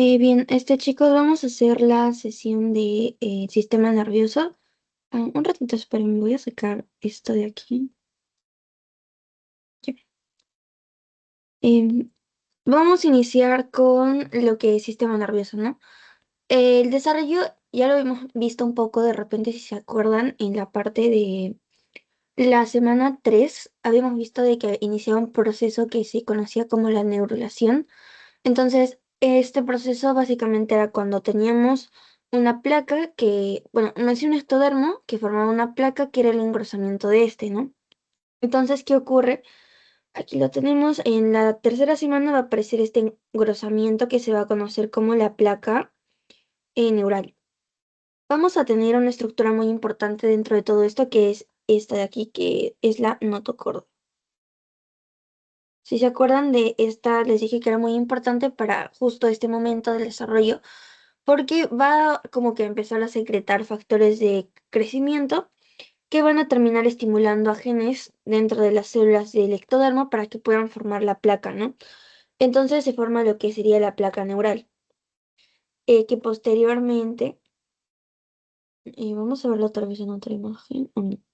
Bien, chicos, vamos a hacer la sesión de sistema nervioso. Un ratito, esperen, voy a sacar esto de aquí. Ya. Em, Vamos a iniciar con lo que es sistema nervioso, ¿no? El desarrollo ya lo hemos visto un poco de repente, si se acuerdan, en la parte de la semana 3 habíamos visto de que iniciaba un proceso que se conocía como la neurulación. Entonces, este proceso básicamente era cuando teníamos una placa que, bueno, no es un estodermo que formaba una placa que era el engrosamiento de ¿no? Entonces, ¿qué ocurre? Aquí lo tenemos, en la tercera semana va a aparecer este engrosamiento que se va a conocer como la placa neural. Vamos a tener una estructura muy importante dentro de todo esto, que es esta de aquí, que es la notocorda. Si se acuerdan de esta, les dije que era muy importante para justo este momento del desarrollo, porque va como que a empezar a secretar factores de crecimiento que van a terminar estimulando a genes dentro de las células del ectodermo para que puedan formar la placa, ¿no? Entonces se forma lo que sería la placa neural, que posteriormente, vamos a verlo otra vez en otra imagen,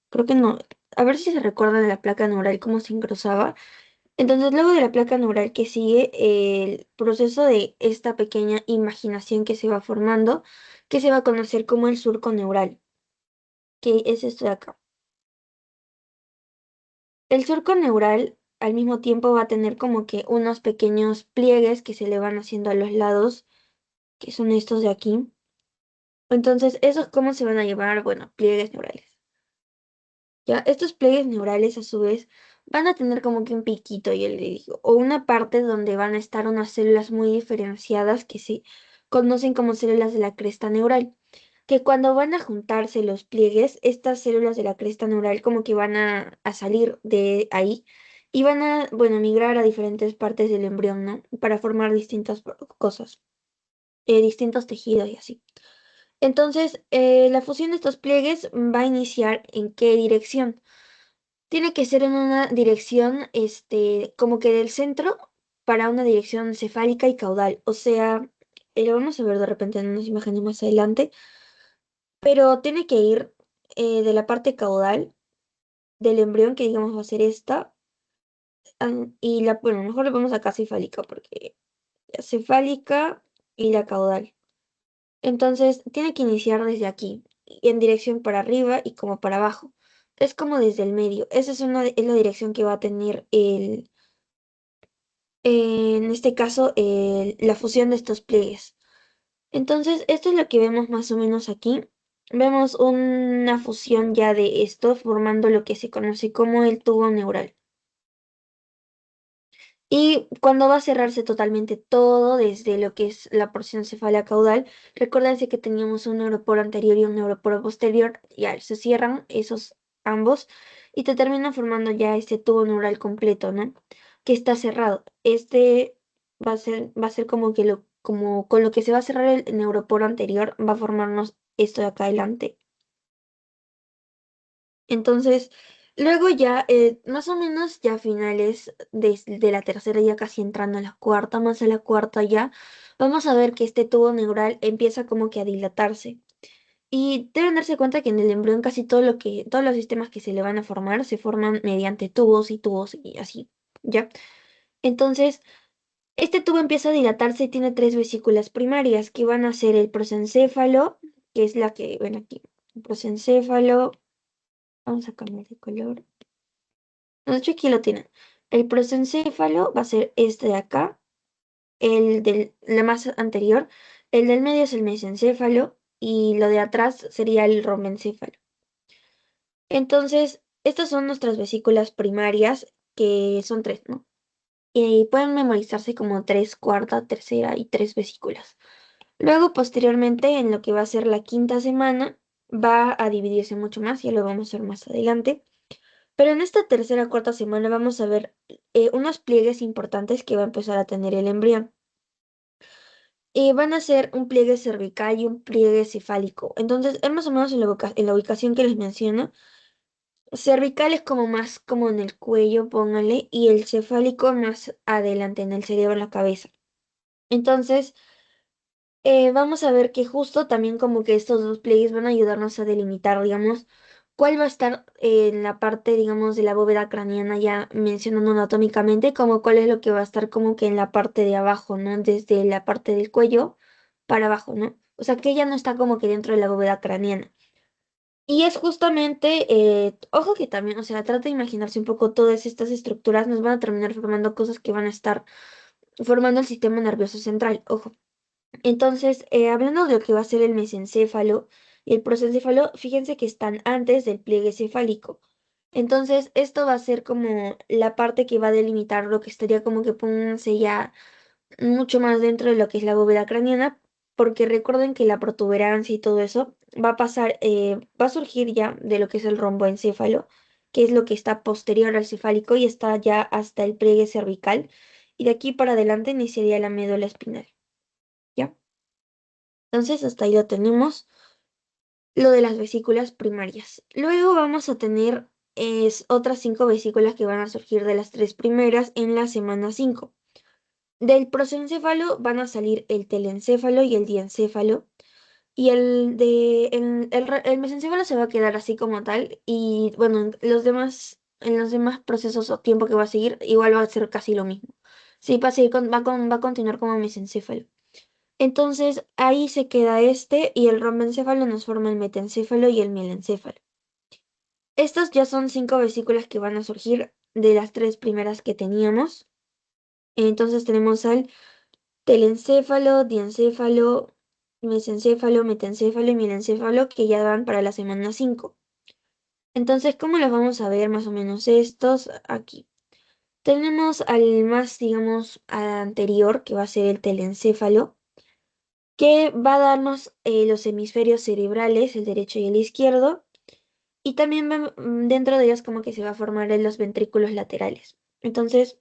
creo que no, a ver si se recuerda de la placa neural, cómo se engrosaba. Entonces, luego de la placa neural que sigue el proceso de esta pequeña imaginación que se va formando, que se va a conocer como el surco neural, que es esto de acá. El surco neural al mismo tiempo va a tener como que unos pequeños pliegues que se le van haciendo a los lados, que son estos de aquí. Entonces, ¿esos cómo se van a llamar? Bueno, pliegues neurales. Ya, estos pliegues neurales a su vez van a tener como que un piquito, yo le digo, o una parte donde van a estar unas células muy diferenciadas que se conocen como células de la cresta neural, que cuando van a juntarse los pliegues, estas células de la cresta neural como que van a salir de ahí y van a, bueno, migrar a diferentes partes del embrión, ¿no? Para formar distintas cosas, distintos tejidos y así. Entonces, la fusión de estos pliegues va a iniciar ¿en qué dirección? Tiene que ser en una dirección, como que del centro para una dirección cefálica y caudal. O sea, lo vamos a ver de repente en unas imágenes más adelante, pero tiene que ir de la parte caudal del embrión, que digamos va a ser esta, y bueno, mejor le ponemos acá cefálica, porque la cefálica y la caudal. Entonces, tiene que iniciar desde aquí, y en dirección para arriba y como para abajo. Es como desde el medio. Esa es la dirección que va a tener en este caso, la fusión de estos pliegues. Entonces, esto es lo que vemos más o menos aquí. Vemos una fusión ya de esto, formando lo que se conoce como el tubo neural. Y cuando va a cerrarse totalmente todo, desde lo que es la porción cefálica caudal, recuérdense que teníamos un neuroporo anterior y un neuroporo posterior, ya se cierran esos ambos y te terminan formando ya este tubo neural completo, ¿no? Que está cerrado. Va a ser como que como con lo que se va a cerrar el neuroporo anterior, va a formarnos esto de acá adelante. Entonces, luego ya, más o menos ya a finales de la tercera, ya casi entrando a la cuarta, más a la cuarta ya, vamos a ver que este tubo neural empieza como que a dilatarse. Y deben darse cuenta que en el embrión casi todos los sistemas que se le van a formar se forman mediante tubos y así, ¿ya? Entonces, este tubo empieza a dilatarse y tiene tres vesículas primarias que van a ser el prosencéfalo, que es la que ven aquí. El prosencéfalo, vamos a cambiar de color. De hecho, aquí lo tienen. El prosencéfalo va a ser este de acá, el de la más anterior. El del medio es el mesencéfalo y lo de atrás sería el rombencéfalo. Entonces, estas son nuestras vesículas primarias, que son tres, ¿no? Y pueden memorizarse como tres, cuarta, tercera y tres vesículas. Luego, posteriormente, en lo que va a ser la quinta semana, va a dividirse mucho más, ya lo vamos a ver más adelante. Pero en esta tercera cuarta semana vamos a ver unos pliegues importantes que va a empezar a tener el embrión. Van a ser un pliegue cervical y un pliegue cefálico. Entonces, es más o menos en la ubicación que les menciono. Cervical es como más como en el cuello, póngale, y el cefálico más adelante en el cerebro, en la cabeza. Entonces, Vamos a ver que justo también como que estos dos pliegues van a ayudarnos a delimitar, digamos, cuál va a estar en la parte, digamos, de la bóveda craneana, ya mencionando anatómicamente, como cuál es lo que va a estar como que en la parte de abajo, ¿no? Desde la parte del cuello para abajo, ¿no? O sea, que ya no está como que dentro de la bóveda craneana. Y es justamente, ojo que también, o sea, trata de imaginarse un poco todas estas estructuras, nos van a terminar formando cosas que van a estar formando el sistema nervioso central, ojo. Entonces, hablando de lo que va a ser el mesencéfalo y el prosencéfalo, fíjense que están antes del pliegue cefálico. Entonces, esto va a ser como la parte que va a delimitar lo que estaría como que pónganse ya mucho más dentro de lo que es la bóveda craneana, porque recuerden que la protuberancia y todo eso va a pasar, va a surgir ya de lo que es el romboencéfalo, que es lo que está posterior al cefálico y está ya hasta el pliegue cervical, y de aquí para adelante iniciaría la médula espinal, ¿ya? Entonces, hasta ahí lo tenemos, lo de las vesículas primarias. Luego vamos a tener otras 5 vesículas que van a surgir de las 3 primeras en la semana 5. Del prosencéfalo van a salir el telencéfalo y el diencéfalo. Y el mesencéfalo se va a quedar así como tal. Y bueno, en los demás procesos o tiempo que va a seguir, igual va a ser casi lo mismo. Sí, va a seguir va a continuar como mesencéfalo. Entonces ahí se queda este y el rombencéfalo nos forma el metencéfalo y el mielencéfalo. Estas ya son 5 vesículas que van a surgir de las 3 primeras que teníamos. Entonces tenemos al telencéfalo, diencéfalo, mesencéfalo, metencéfalo y mielencéfalo que ya van para la semana 5. Entonces, ¿cómo los vamos a ver más o menos estos aquí? Tenemos al más, digamos, anterior, que va a ser el telencéfalo, que va a darnos los hemisferios cerebrales, el derecho y el izquierdo, y también dentro de ellos como que se va a formar en los ventrículos laterales. Entonces,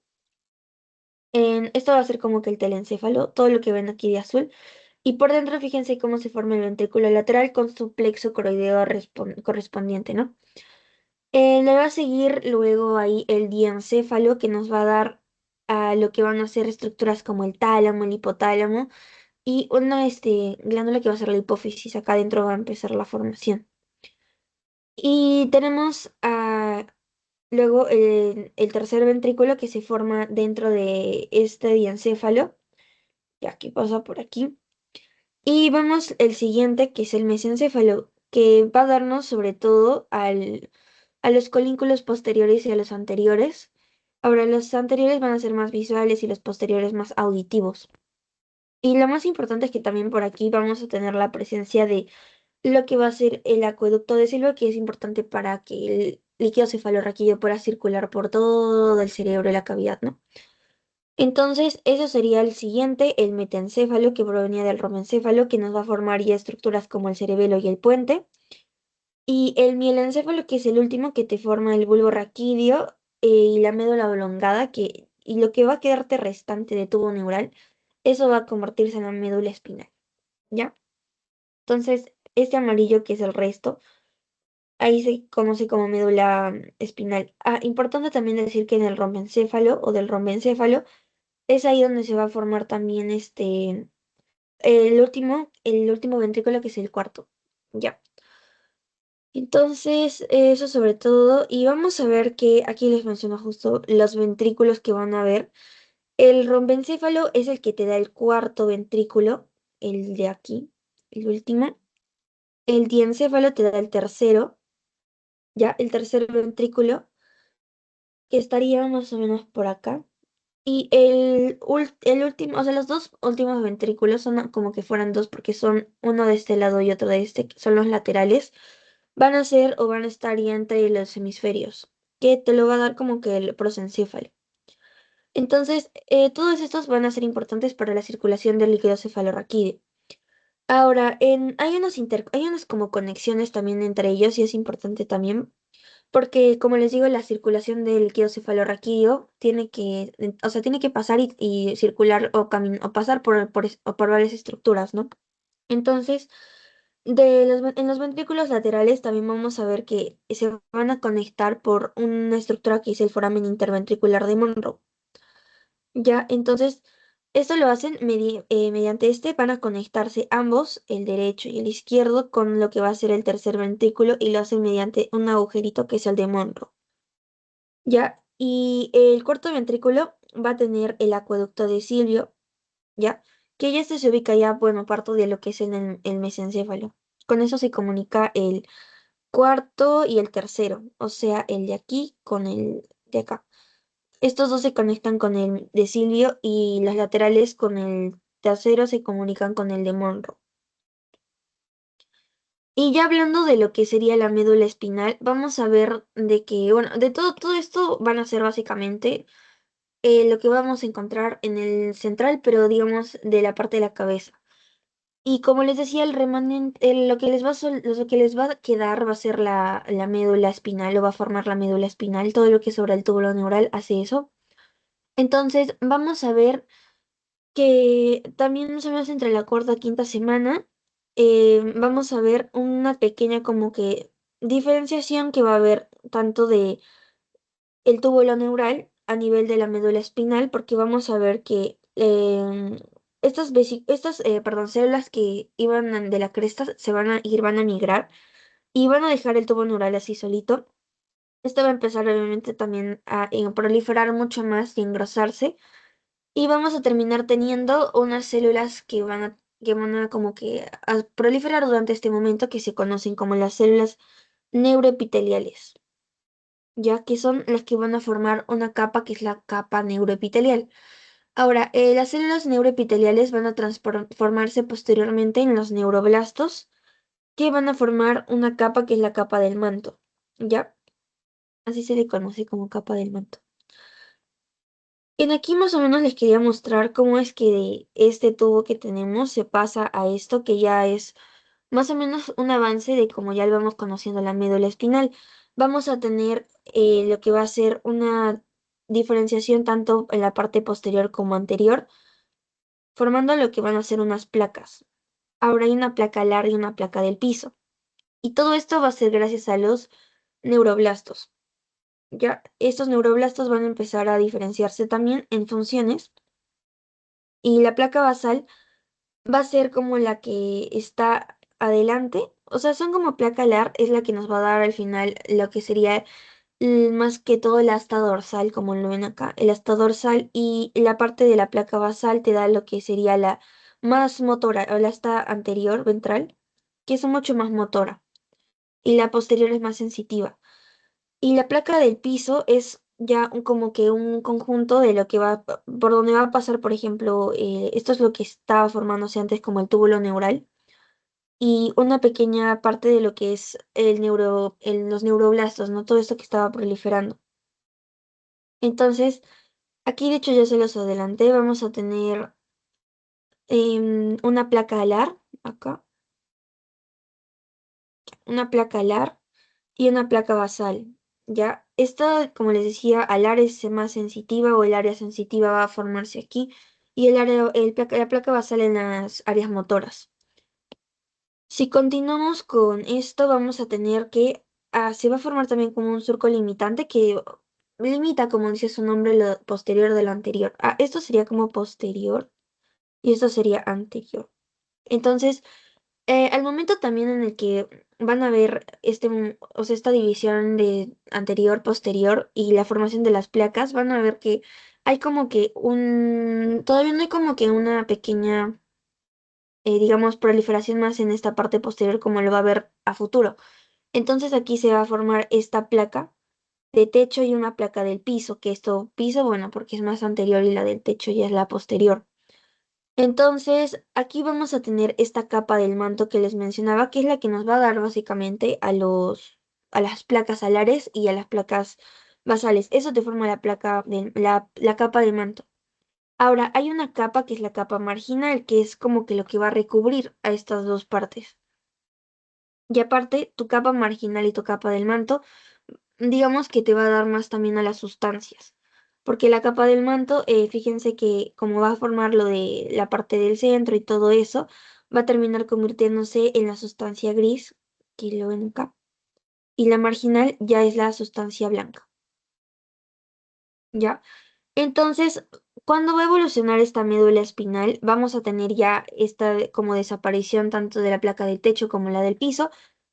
esto va a ser como que el telencéfalo, todo lo que ven aquí de azul. Y por dentro, fíjense cómo se forma el ventrículo lateral con su plexo coroideo correspondiente, ¿no? Le va a seguir luego ahí el diencéfalo que nos va a dar a lo que van a ser estructuras como el tálamo, el hipotálamo y una glándula que va a ser la hipófisis. Acá adentro va a empezar la formación. Y tenemos luego el tercer ventrículo que se forma dentro de este diencéfalo. Y aquí pasa por aquí. Y vamos el siguiente, que es el mesencéfalo, que va a darnos sobre todo a los colínculos posteriores y a los anteriores. Ahora, los anteriores van a ser más visuales y los posteriores más auditivos. Y lo más importante es que también por aquí vamos a tener la presencia de lo que va a ser el acueducto de Silva, que es importante para que el líquido cefalorraquídeo pueda circular por todo el cerebro y la cavidad, ¿no? Entonces, eso sería el siguiente, el metencéfalo, que provenía del romencéfalo, que nos va a formar ya estructuras como el cerebelo y el puente. Y el mielencéfalo, que es el último, que te forma el bulbo raquídeo y la médula oblongada, y lo que va a quedarte restante de tubo neural, eso va a convertirse en la médula espinal, ¿ya? Entonces, este amarillo, que es el resto, ahí se conoce como médula espinal. Importante también decir que en el rombencéfalo o del rombencéfalo, es ahí donde se va a formar también el último ventrículo que es el cuarto. Ya. Entonces, eso sobre todo. Y vamos a ver que aquí les menciono justo los ventrículos que van a ver. El rombencéfalo es el que te da el cuarto ventrículo, el de aquí, el último. El diencéfalo te da el tercero, ya, el tercer ventrículo, que estaría más o menos por acá. Y el último, o sea, los dos últimos ventrículos son como que fueran dos porque son uno de este lado y otro de este, que son los laterales. Van a ser o van a estar ya entre los hemisferios, que te lo va a dar como que el prosencéfalo. Entonces, todos estos van a ser importantes para la circulación del líquido cefalorraquídeo. Ahora, hay unas como conexiones también entre ellos y es importante también porque, como les digo, la circulación del líquido cefalorraquídeo o sea, tiene que pasar y circular o pasar por varias estructuras, ¿no? Entonces, en los ventrículos laterales también vamos a ver que se van a conectar por una estructura que es el foramen interventricular de Monroe. Ya, entonces, Esto lo hacen mediante van a conectarse ambos, el derecho y el izquierdo, con lo que va a ser el tercer ventrículo y lo hacen mediante un agujerito que es el de Monro. ¿Ya? Y el cuarto ventrículo va a tener el acueducto de Silvio, ¿ya? Que ya este se ubica ya, bueno, parto de lo que es el mesencéfalo. Con eso se comunica el cuarto y el tercero, o sea, el de aquí con el de acá. Estos dos se conectan con el de Silvio y los laterales con el tercero se comunican con el de Monro. Y ya hablando de lo que sería la médula espinal, vamos a ver de que, bueno, de todo esto van a ser básicamente lo que vamos a encontrar en el central, pero digamos de la parte de la cabeza. Y como les decía, el remanente, lo que les va a lo que les va a quedar va a ser la médula espinal, o va a formar la médula espinal, todo lo que sobra el túbulo neural hace eso. Entonces, vamos a ver que también más o menos entre la cuarta y quinta semana, vamos a ver una pequeña como que diferenciación que va a haber tanto de el túbulo neural a nivel de la médula espinal, porque vamos a ver que perdón, células que iban de la cresta se van a ir, van a migrar y van a dejar el tubo neural así solito. Esto va a empezar obviamente también a proliferar mucho más y engrosarse. Y vamos a terminar teniendo unas células que van a como que a proliferar durante este momento que se conocen como las células neuroepiteliales, ya que son las que van a formar una capa que es la capa neuroepitelial. Ahora, las células neuroepiteliales van a transformarse posteriormente en los neuroblastos, que van a formar una capa que es la capa del manto, ¿ya? Así se le conoce como capa del manto. En aquí más o menos les quería mostrar cómo es que de este tubo que tenemos se pasa a esto que ya es más o menos un avance de como ya lo vamos conociendo la médula espinal. Vamos a tener lo que va a ser una diferenciación tanto en la parte posterior como anterior, formando lo que van a ser unas placas. Ahora hay una placa larga y una placa del piso. Y todo esto va a ser gracias a los neuroblastos. Ya estos neuroblastos van a empezar a diferenciarse también en funciones y la placa basal va a ser como la que está adelante, o sea, son como placa LAR, es la que nos va a dar al final lo que sería más que todo el asta dorsal, como lo ven acá, el asta dorsal y la parte de la placa basal te da lo que sería la más motora, o la asta anterior ventral, que es mucho más motora, y la posterior es más sensitiva. Y la placa del piso es ya como que un conjunto de lo que va, por donde va a pasar, por ejemplo, esto es lo que estaba formándose antes como el túbulo neural y una pequeña parte de lo que es los neuroblastos, ¿no? Todo esto que estaba proliferando. Entonces, aquí de hecho ya se los adelanté, vamos a tener una placa alar, acá, una placa alar y una placa basal. Ya, esta, como les decía, alar es más sensitiva o el área sensitiva va a formarse aquí y la placa basal en las áreas motoras. Si continuamos con esto, vamos a tener que se va a formar también como un surco limitante que limita, como dice su nombre, lo posterior de lo anterior. Esto sería como posterior y esto sería anterior. Entonces, al momento también en el que van a ver o sea, esta división de anterior, posterior y la formación de las placas, van a ver que hay como que todavía no hay como que una pequeña, digamos, proliferación más en esta parte posterior como lo va a ver a futuro. Entonces aquí se va a formar esta placa de techo y una placa del piso, que esto piso, bueno, porque es más anterior y la del techo ya es la posterior. Entonces, aquí vamos a tener esta capa del manto que les mencionaba, que es la que nos va a dar básicamente a las placas alares y a las placas basales. Eso te forma la capa del manto. Ahora, hay una capa que es la capa marginal, que es como que lo que va a recubrir a estas dos partes. Y aparte, tu capa marginal y tu capa del manto, digamos que te va a dar más también a las sustancias. Porque la capa del manto, fíjense que como va a formar lo de la parte del centro y todo eso, va a terminar convirtiéndose en la sustancia gris, que lo ven acá. Y la marginal ya es la sustancia blanca. ¿Ya? Entonces, Cuando va a evolucionar esta médula espinal, vamos a tener ya esta como desaparición tanto de la placa del techo como la del piso,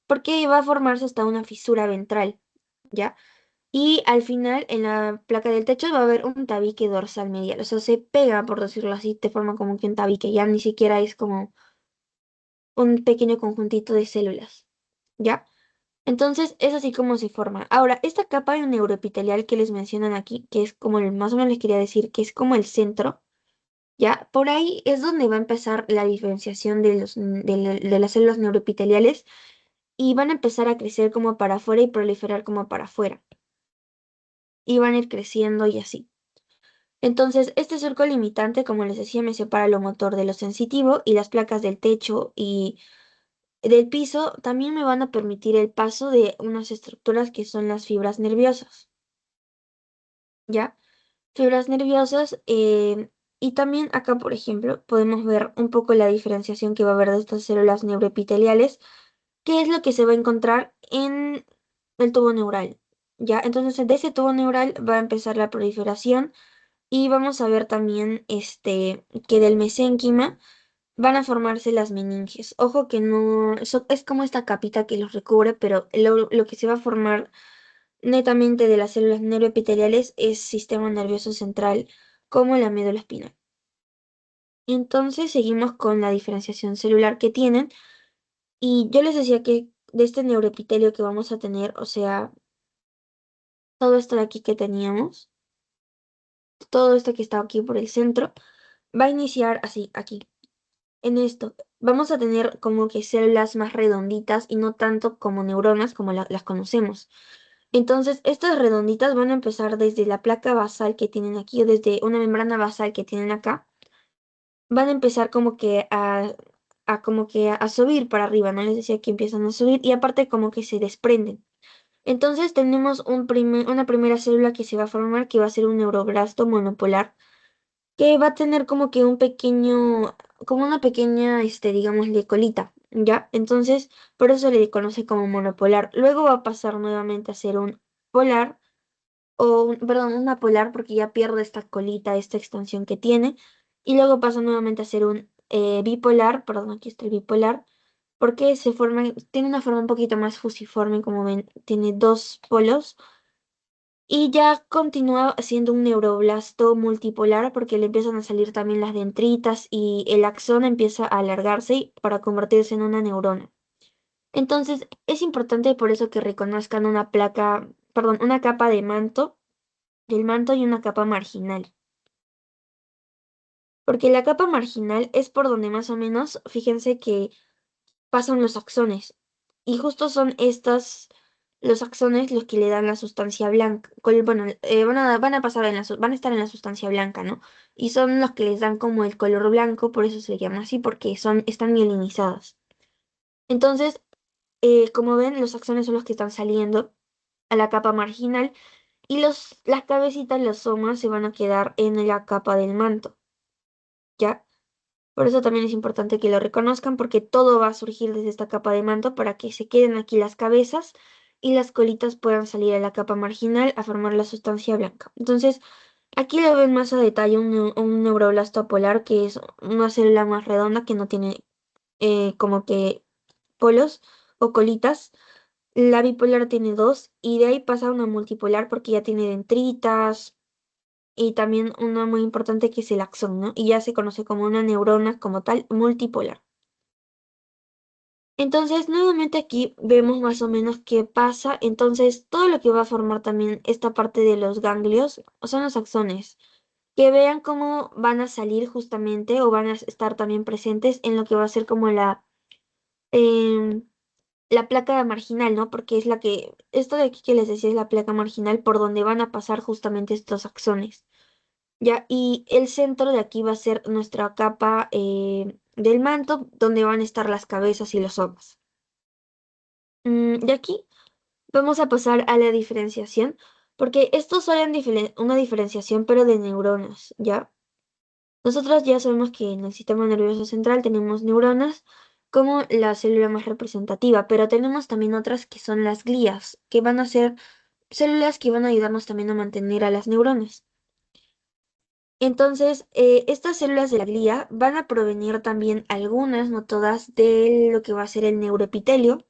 porque va a formarse hasta una fisura ventral, ¿ya? Y al final, en la placa del techo va a haber un tabique dorsal medial, o sea, se pega, por decirlo así, te forma como que un tabique, ya ni siquiera es como un pequeño conjuntito de células, ¿ya? Entonces, es así como se forma. Ahora, esta capa neuroepitelial que les mencionan aquí, que es como más o menos les quería decir, que es como el centro, ¿ya? Por ahí es donde va a empezar la diferenciación de las células neuroepiteliales y van a empezar a crecer como para afuera y proliferar como para afuera. Y van a ir creciendo y así. Entonces, este surco limitante, como les decía, me separa lo motor de lo sensitivo y las placas del techo y del piso también me van a permitir el paso de unas estructuras que son las fibras nerviosas, ¿ya? Fibras nerviosas y también acá, por ejemplo, podemos ver un poco la diferenciación que va a haber de estas células neuroepiteliales, que es lo que se va a encontrar en el tubo neural, ¿ya? Entonces, de ese tubo neural va a empezar la proliferación y vamos a ver también que del mesénquima van a formarse las meninges. Ojo que no, eso es como esta capita que los recubre, pero lo que se va a formar netamente de las células neuroepiteliales es sistema nervioso central, como la médula espinal. Entonces seguimos con la diferenciación celular que tienen y yo les decía que de este neuroepitelio que vamos a tener, o sea, todo esto de aquí que teníamos, todo esto que está aquí por el centro, va a iniciar así, aquí. En esto, vamos a tener como que células más redonditas y no tanto como neuronas como las conocemos. Entonces, estas redonditas van a empezar desde la placa basal que tienen aquí o desde una membrana basal que tienen acá. Van a empezar como que como que a subir para arriba, ¿no? Les decía que empiezan a subir y aparte como que se desprenden. Entonces tenemos una primera célula que se va a formar que va a ser un neuroblasto monopolar que va a tener como que un pequeño, como una pequeña, digámosle, colita, ¿ya? Entonces, por eso se le conoce como monopolar. Luego va a pasar nuevamente a ser un polar, perdón, una polar porque ya pierde esta colita, esta extensión que tiene, y luego pasa nuevamente a ser un bipolar, perdón, aquí está el bipolar, porque tiene una forma un poquito más fusiforme, como ven, tiene dos polos y ya continúa siendo un neuroblasto multipolar porque le empiezan a salir también las dendritas y el axón empieza a alargarse para convertirse en una neurona. Entonces, es importante por eso que reconozcan una placa, perdón, una capa de manto, del manto y una capa marginal. Porque la capa marginal es por donde más o menos, fíjense que pasan los axones. Y justo son los axones los que le dan la sustancia blanca. Bueno, van a pasar van a estar en la sustancia blanca, ¿no? Y son los que les dan como el color blanco, por eso se llama así, porque están mielinizadas. Entonces, como ven, los axones son los que están saliendo a la capa marginal y las cabecitas, los somas, se van a quedar en la capa del manto, ¿ya? Por eso también es importante que lo reconozcan porque todo va a surgir desde esta capa de manto para que se queden aquí las cabezas y las colitas puedan salir a la capa marginal a formar la sustancia blanca. Entonces, aquí lo ven más a detalle un neuroblasto polar que es una célula más redonda que no tiene como que polos o colitas. La bipolar tiene dos y de ahí pasa a una multipolar porque ya tiene dendritas, y también una muy importante que es el axón, ¿no? Y ya se conoce como una neurona como tal multipolar. Entonces, nuevamente aquí vemos más o menos qué pasa. Entonces, todo lo que va a formar también esta parte de los ganglios son los axones, que vean cómo van a salir justamente o van a estar también presentes en lo que va a ser como em, la placa marginal, ¿no? Porque es esto de aquí que les decía es la placa marginal por donde van a pasar justamente estos axones. Ya, y el centro de aquí va a ser nuestra capa del manto, donde van a estar las cabezas y los ojos. De aquí vamos a pasar a la diferenciación, porque estos son una diferenciación, pero de neuronas, ¿ya? Nosotros ya sabemos que en el sistema nervioso central tenemos neuronas como la célula más representativa, pero tenemos también otras que son las glías, que van a ser células que van a ayudarnos también a mantener a las neuronas. Entonces, estas células de la glía van a provenir también algunas, no todas, de lo que va a ser el neuroepitelio,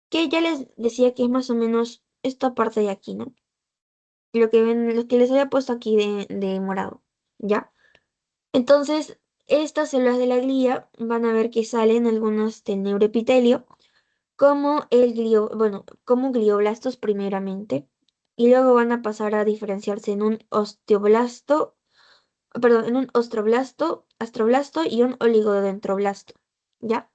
que ya les decía que es más o menos esta parte de aquí, ¿no? Lo que ven, lo que les había puesto aquí de morado, ¿ya? Entonces, estas células de la glía van a ver que salen algunas del neuroepitelio, como bueno, como glioblastos primeramente, y luego van a pasar a diferenciarse en un osteoblasto, perdón, en un ostroblasto, astroblasto y un oligodendroblasto, ¿ya?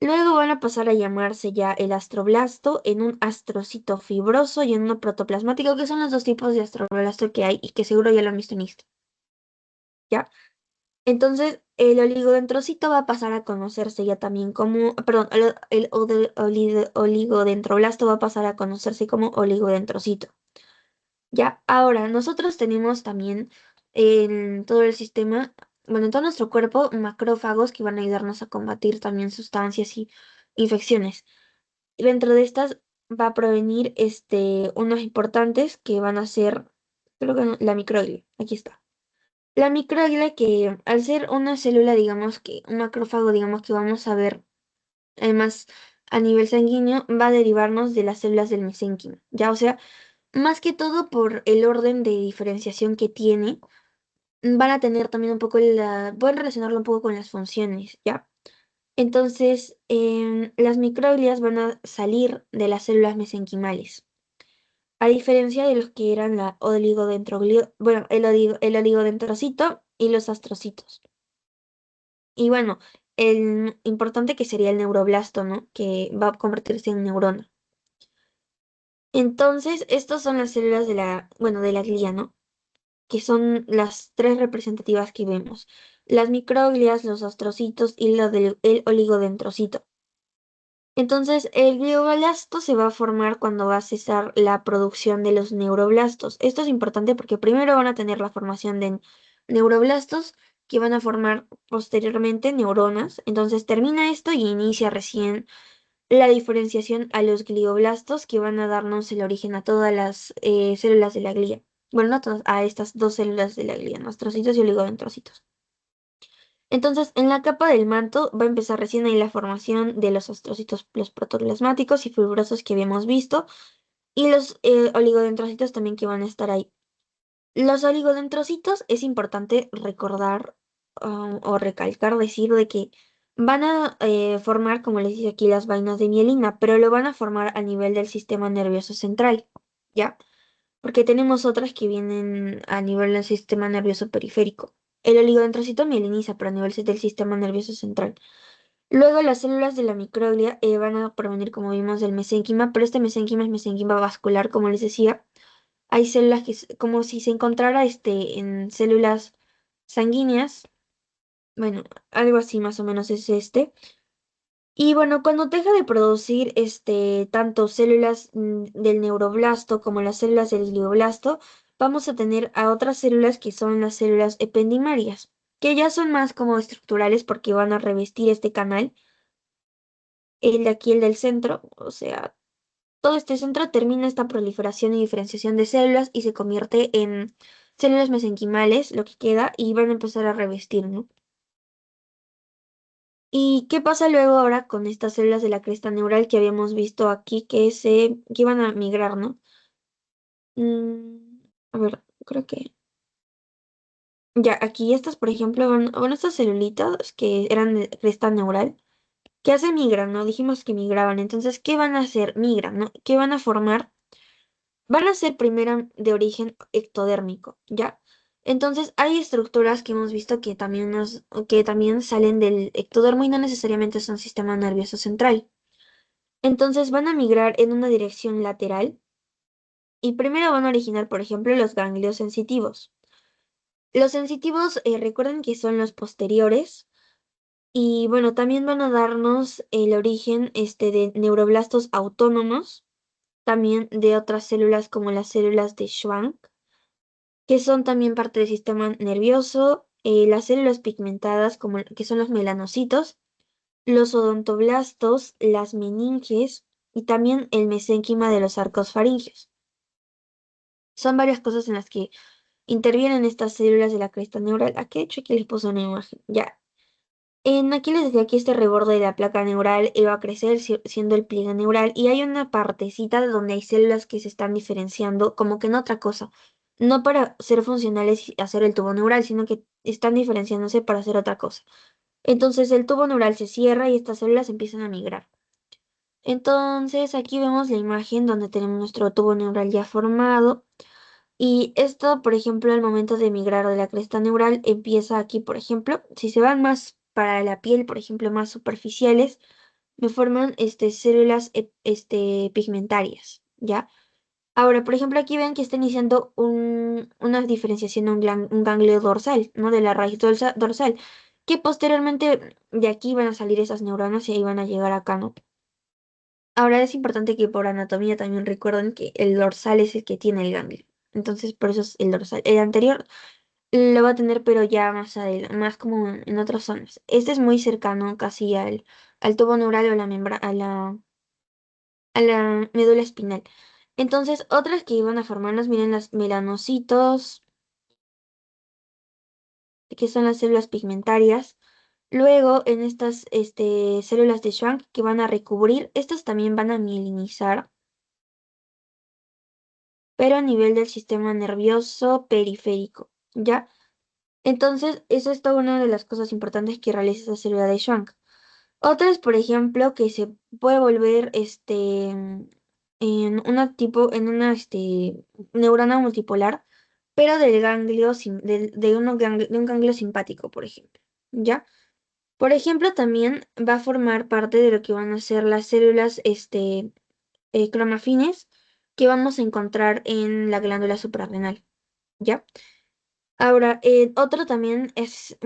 Luego van a pasar a llamarse ya el astroblasto en un astrocito fibroso y en uno protoplasmático, que son los dos tipos de astroblasto que hay y que seguro ya lo han visto en Insta, ¿ya? Entonces, el oligodendrocito va a pasar a conocerse ya también como, perdón, oligodendroblasto va a pasar a conocerse como oligodendrocito. Ya, ahora, nosotros tenemos también en todo el sistema, bueno, en todo nuestro cuerpo, macrófagos que van a ayudarnos a combatir también sustancias y infecciones. Y dentro de estas va a provenir unos importantes que van a ser, creo que la microglia, aquí está. La microglia que al ser una célula, digamos que, un macrófago, digamos que vamos a ver, además a nivel sanguíneo, va a derivarnos de las células del mesénquima, ya, o sea, más que todo por el orden de diferenciación que tiene, van a tener también un poco pueden relacionarlo un poco con las funciones, ¿ya? Entonces, las microglias van a salir de las células mesenquimales, a diferencia de los que eran la bueno, el oligodendrocito y los astrocitos. Y bueno, el importante que sería el neuroblasto, ¿no? Que va a convertirse en neurona. Entonces, estas son las células bueno, de la glía, ¿no? Que son las tres representativas que vemos. Las microglias, los astrocitos y el oligodendrocito. Entonces, el glioblasto se va a formar cuando va a cesar la producción de los neuroblastos. Esto es importante porque primero van a tener la formación de neuroblastos que van a formar posteriormente neuronas. Entonces, termina esto y inicia recién la diferenciación a los glioblastos que van a darnos el origen a todas las células de la glía. Bueno, no todas, a estas dos células de la glía, astrocitos y oligodendrocitos. Entonces, en la capa del manto va a empezar recién ahí la formación de los astrocitos, los protoplasmáticos y fibrosos que habíamos visto, y los oligodendrocitos también que van a estar ahí. Los oligodendrocitos es importante recordar o recalcar, decir de que van a formar, como les dice aquí, las vainas de mielina, pero lo van a formar a nivel del sistema nervioso central, ¿ya? Porque tenemos otras que vienen a nivel del sistema nervioso periférico. El oligodendrocito mieliniza, pero a nivel del sistema nervioso central. Luego las células de la microglia van a provenir, como vimos, del mesénquima, pero este mesénquima es mesénquima vascular, como les decía. Hay células que como si se encontrara en células sanguíneas. Bueno, algo así más o menos es este. Y bueno, cuando deja de producir tanto células del neuroblasto como las células del glioblasto, vamos a tener a otras células que son las células ependimarias, que ya son más como estructurales porque van a revestir este canal, el de aquí, el del centro, o sea, todo este centro termina esta proliferación y diferenciación de células y se convierte en células mesenquimales, lo que queda, y van a empezar a revestir, ¿no? ¿Y qué pasa luego ahora con estas células de la cresta neural que habíamos visto aquí que iban a migrar, ¿no? A ver, creo que ya aquí estas, por ejemplo, bueno, estas celulitas que eran de cresta neural, ¿qué hacen? Migran, ¿no? Dijimos que migraban. Entonces, ¿qué van a hacer? Migran, ¿no? ¿Qué van a formar? Van a ser primero de origen ectodérmico, ¿ya? Entonces, hay estructuras que hemos visto que también salen del ectodermo y no necesariamente son sistema nervioso central. Entonces van a migrar en una dirección lateral y primero van a originar, por ejemplo, los ganglios sensitivos. Los sensitivos, recuerden que son los posteriores y bueno, también van a darnos el origen de neuroblastos autónomos, también de otras células como las células de Schwann, que son también parte del sistema nervioso, las células pigmentadas como que son los melanocitos, los odontoblastos, las meninges y también el mesénquima de los arcos faringeos. Son varias cosas en las que intervienen estas células de la cresta neural. Aquí, de hecho, aquí les puse una imagen. Ya. Aquí les decía que este reborde de la placa neural va a crecer siendo el pliegue neural y hay una partecita donde hay células que se están diferenciando como que en otra cosa. No para ser funcionales y hacer el tubo neural, sino que están diferenciándose para hacer otra cosa. Entonces el tubo neural se cierra y estas células empiezan a migrar. Entonces aquí vemos la imagen donde tenemos nuestro tubo neural ya formado. Y esto, por ejemplo, al momento de migrar de la cresta neural, empieza aquí, por ejemplo, si se van más para la piel, por ejemplo, más superficiales, me forman células pigmentarias, ¿ya? Ahora, por ejemplo, aquí ven que está iniciando una diferenciación, un ganglio dorsal, ¿no? De la raíz dorsal, que posteriormente de aquí van a salir esas neuronas y ahí van a llegar acá, ¿no? Ahora es importante que por anatomía también recuerden que el dorsal es el que tiene el ganglio. Entonces, por eso es el dorsal. El anterior lo va a tener, pero ya más adelante, más como en otras zonas. Este es muy cercano casi al tubo neural o a la médula espinal. Entonces, otras que iban a formarnos, miren las melanocitos, que son las células pigmentarias. Luego, en estas células de Schwann que van a recubrir, estas también van a mielinizar pero a nivel del sistema nervioso periférico, ¿ya? Entonces, eso es toda una de las cosas importantes que realiza esa célula de Schwann. Otras, por ejemplo, que se puede volver en una neurona multipolar, pero del ganglio, de un ganglio simpático, por ejemplo, ¿ya? Por ejemplo, también va a formar parte de lo que van a ser las células cromafines que vamos a encontrar en la glándula suprarrenal, ¿ya? Ahora, otro también es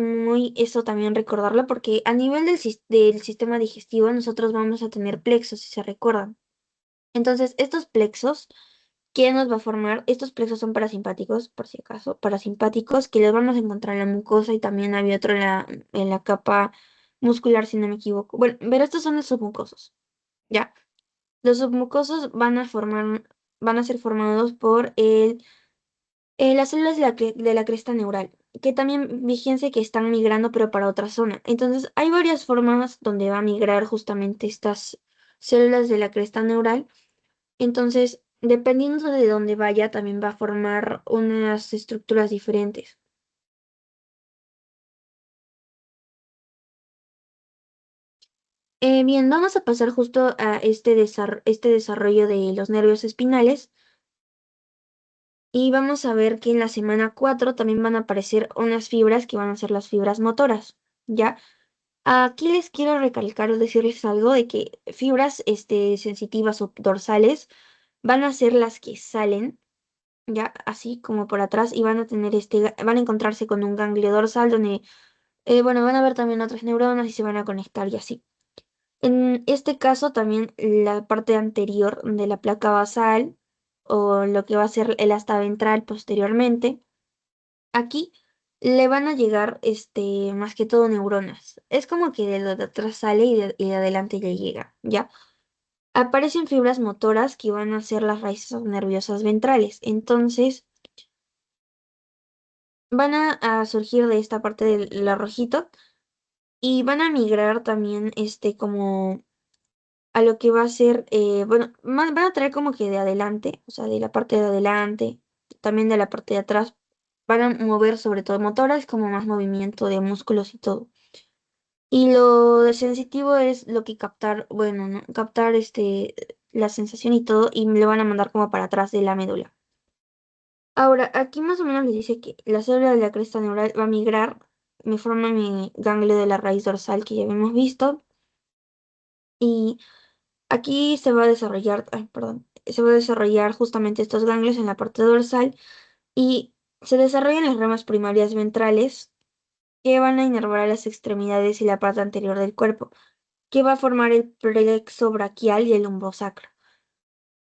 eso también recordarlo, porque a nivel del sistema digestivo nosotros vamos a tener plexos, si se recuerdan. Entonces, estos plexos, ¿qué nos va a formar? Estos plexos son parasimpáticos, por si acaso, parasimpáticos, que los vamos a encontrar en la mucosa y también había otro en la capa muscular, si no me equivoco. Bueno, pero estos son los submucosos, ¿ya? Los submucosos van a ser formados por las células de la cresta neural, que también fíjense que están migrando pero para otra zona. Entonces, hay varias formas donde va a migrar justamente estas células de la cresta neural. Entonces, dependiendo de dónde vaya, también va a formar unas estructuras diferentes. Bien, vamos a pasar justo a este desarrollo de los nervios espinales. Y vamos a ver que en la semana 4 también van a aparecer unas fibras que van a ser las fibras motoras, ¿ya? Aquí les quiero recalcar o decirles algo de que fibras sensitivas o dorsales van a ser las que salen, ¿ya? Así como por atrás y van a tener van a encontrarse con un ganglio dorsal donde, bueno, van a ver también otras neuronas y se van a conectar y así. En este caso también la parte anterior de la placa basal o lo que va a ser el asta ventral posteriormente, aquí le van a llegar más que todo neuronas. Es como que de lo de atrás sale y de adelante ya llega, ¿ya? Aparecen fibras motoras que van a ser las raíces nerviosas ventrales. Entonces, van a surgir de esta parte del rojito y van a migrar también como a lo que va a ser, bueno, van a traer como que de adelante, o sea, de la parte de adelante, también de la parte de atrás, van a mover sobre todo motoras, como más movimiento de músculos y todo. Y lo de sensitivo es lo que captar, bueno, ¿no? Captar la sensación y todo, y me lo van a mandar como para atrás de la médula. Ahora, aquí más o menos les dice que la célula de la cresta neural va a migrar, me forma mi ganglio de la raíz dorsal que ya habíamos visto, y aquí se va a desarrollar, ay, perdón, se va a desarrollar justamente estos ganglios en la parte dorsal y se desarrollan las ramas primarias ventrales que van a inervar a las extremidades y la parte anterior del cuerpo, que va a formar el plexo braquial y el lumbosacro.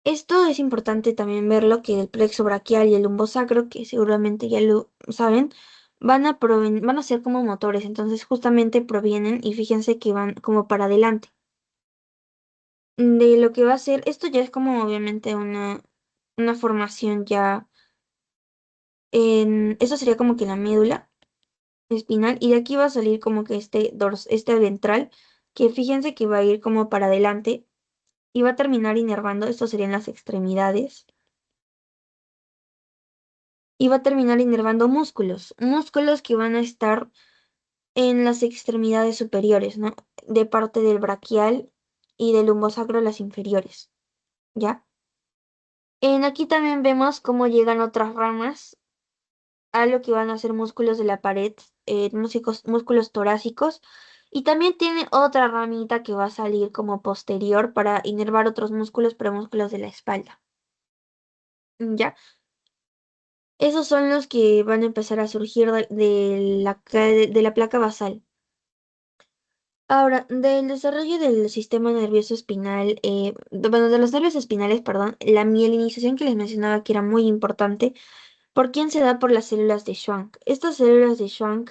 Esto es importante también verlo que el plexo braquial y el lumbosacro, que seguramente ya lo saben, van a ser como motores, entonces justamente provienen y fíjense que van como para adelante. De lo que va a ser, esto ya es como obviamente una formación ya Eso sería como que la médula espinal y de aquí va a salir como que este ventral, que fíjense que va a ir como para adelante y va a terminar inervando, esto serían las extremidades, y va a terminar inervando músculos que van a estar en las extremidades superiores, ¿no? De parte del braquial y del lumbosacro las inferiores, ¿ya? Aquí también vemos cómo llegan otras ramas a lo que van a ser músculos de la pared, músculos torácicos, y también tiene otra ramita que va a salir como posterior para inervar otros músculos, pero músculos de la espalda, ¿ya? Esos son los que van a empezar a surgir de la placa basal. Ahora, del desarrollo del sistema nervioso espinal, bueno, de los nervios espinales, perdón, la mielinización que les mencionaba que era muy importante, ¿por quién se da? Por las células de Schwann. Estas células de Schwann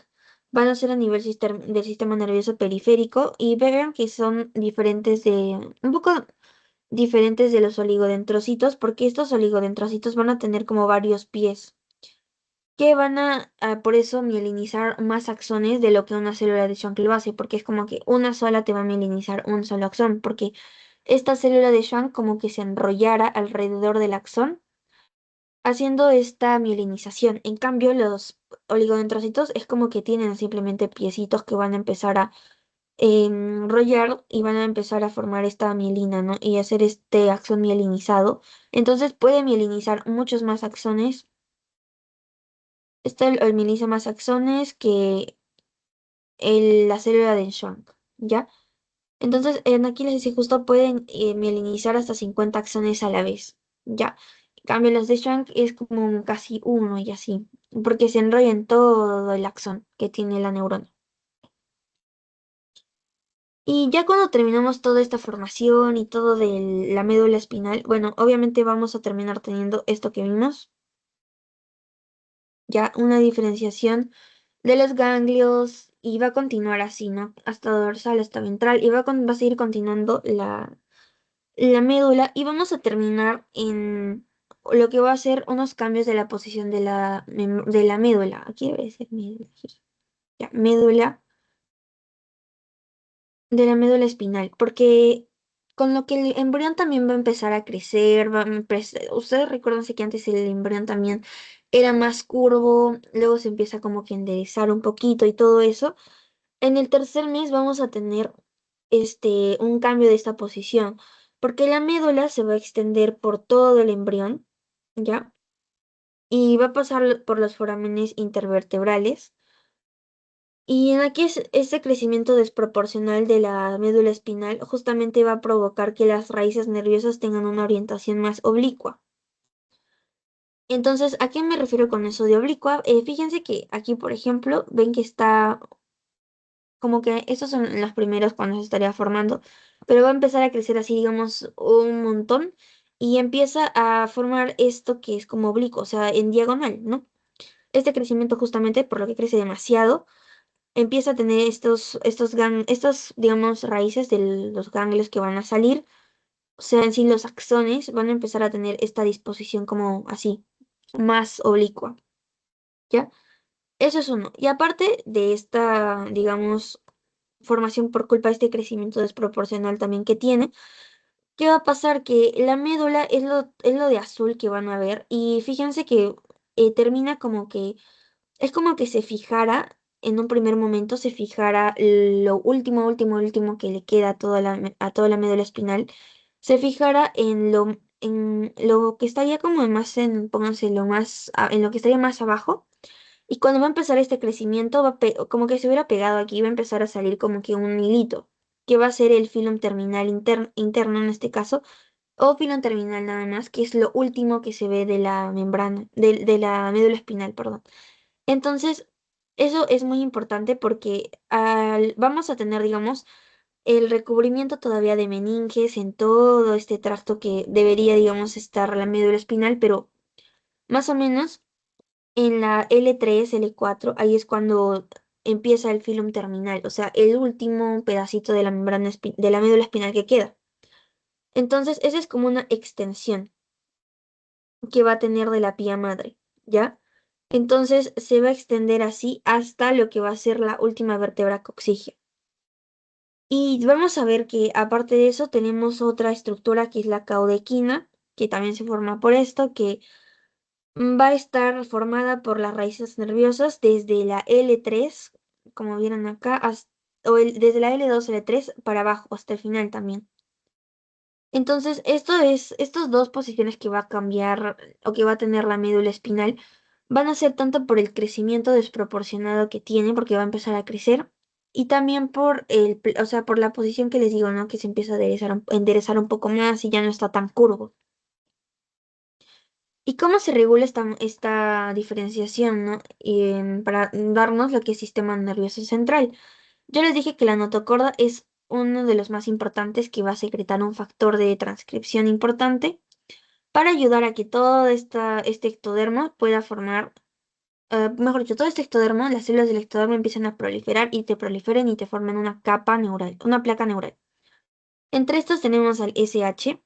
van a ser a nivel del sistema nervioso periférico y vean que son un poco diferentes de los oligodendrocitos, porque estos oligodendrocitos van a tener como varios pies que van por eso mielinizar más axones de lo que una célula de Schwann lo hace, porque es como que una sola te va a mielinizar un solo axón, porque esta célula de Schwann como que se enrollara alrededor del axón, haciendo esta mielinización. En cambio, los oligodendrocitos es como que tienen simplemente piecitos que van a empezar a enrollar y van a empezar a formar esta mielina, ¿no? Y hacer este axón mielinizado. Entonces puede mielinizar muchos más axones. Mieliniza más axones que la célula de Schwann, ¿ya? Entonces, aquí les decía justo pueden mielinizar hasta 50 axones a la vez, ¿ya? En cambio, los de Schwann es como casi uno y así, porque se enrolla en todo el axón que tiene la neurona. Y ya cuando terminamos toda esta formación y todo de la médula espinal, bueno, obviamente vamos a terminar teniendo esto que vimos, ya una diferenciación de los ganglios y va a continuar así, ¿no? Hasta dorsal, hasta ventral y va a seguir continuando la médula y vamos a terminar en lo que va a ser unos cambios de la posición de la médula. Aquí debe ser médula. Ya, médula, de la médula espinal, porque con lo que el embrión también va a empezar a crecer, ustedes recuérdense que antes el embrión también era más curvo, luego se empieza como que a enderezar un poquito y todo eso. En el tercer mes vamos a tener un cambio de esta posición, porque la médula se va a extender por todo el embrión, ¿ya? Y va a pasar por los forámenes intervertebrales. Y en aquí este crecimiento desproporcional de la médula espinal justamente va a provocar que las raíces nerviosas tengan una orientación más oblicua. Entonces, ¿a qué me refiero con eso de oblicua? Fíjense que aquí, por ejemplo, ven que está como que estos son los primeros cuando se estaría formando, pero va a empezar a crecer así, digamos, un montón y empieza a formar esto que es como oblicuo, o sea, en diagonal, ¿no? Este crecimiento justamente por lo que crece demasiado empieza a tener estos, digamos, raíces de los ganglios que van a salir, o sea, en sí los axones van a empezar a tener esta disposición como así, más oblicua, ¿ya? Eso es uno. Y aparte de esta, digamos, formación por culpa de este crecimiento desproporcional también que tiene, ¿qué va a pasar? Que la médula es lo de azul que van a ver y fíjense que termina como que es como que se fijara, en un primer momento se fijara lo último que le queda a toda la médula espinal, se fijara en lo que estaría como pónganse en lo que estaría más abajo, y cuando va a empezar este crecimiento, como que se hubiera pegado aquí, va a empezar a salir como que un hilito, que va a ser el filum terminal interno en este caso, o filum terminal nada más, que es lo último que se ve de la membrana, de la médula espinal, perdón. Entonces, eso es muy importante porque vamos a tener, digamos, el recubrimiento todavía de meninges en todo este tracto que debería, digamos, estar la médula espinal, pero más o menos en la L3, L4, ahí es cuando empieza el filum terminal, o sea, el último pedacito de la membrana de la médula espinal que queda. Entonces, esa es como una extensión que va a tener de la pía madre, ¿ya? Entonces se va a extender así hasta lo que va a ser la última vértebra coxígea. Y vamos a ver que aparte de eso tenemos otra estructura que es la caudequina, que también se forma por esto, que va a estar formada por las raíces nerviosas desde la L3, como vieron acá, desde la L2, L3 para abajo hasta el final también. Entonces, estas dos posiciones que va a cambiar o que va a tener la médula espinal van a ser tanto por el crecimiento desproporcionado que tiene, porque va a empezar a crecer, y también por o sea, por la posición que les digo, ¿no? Que se empieza a enderezar un poco más y ya no está tan curvo. ¿Y cómo se regula esta diferenciación, ¿no? Para darnos lo que es sistema nervioso central? Yo les dije que la notocorda es uno de los más importantes que va a secretar un factor de transcripción importante para ayudar a que todo este ectodermo pueda formar, mejor dicho, todo este ectodermo, las células del ectodermo empiezan a proliferar y te proliferen y te formen una capa neural, una placa neural. Entre estos tenemos al SH,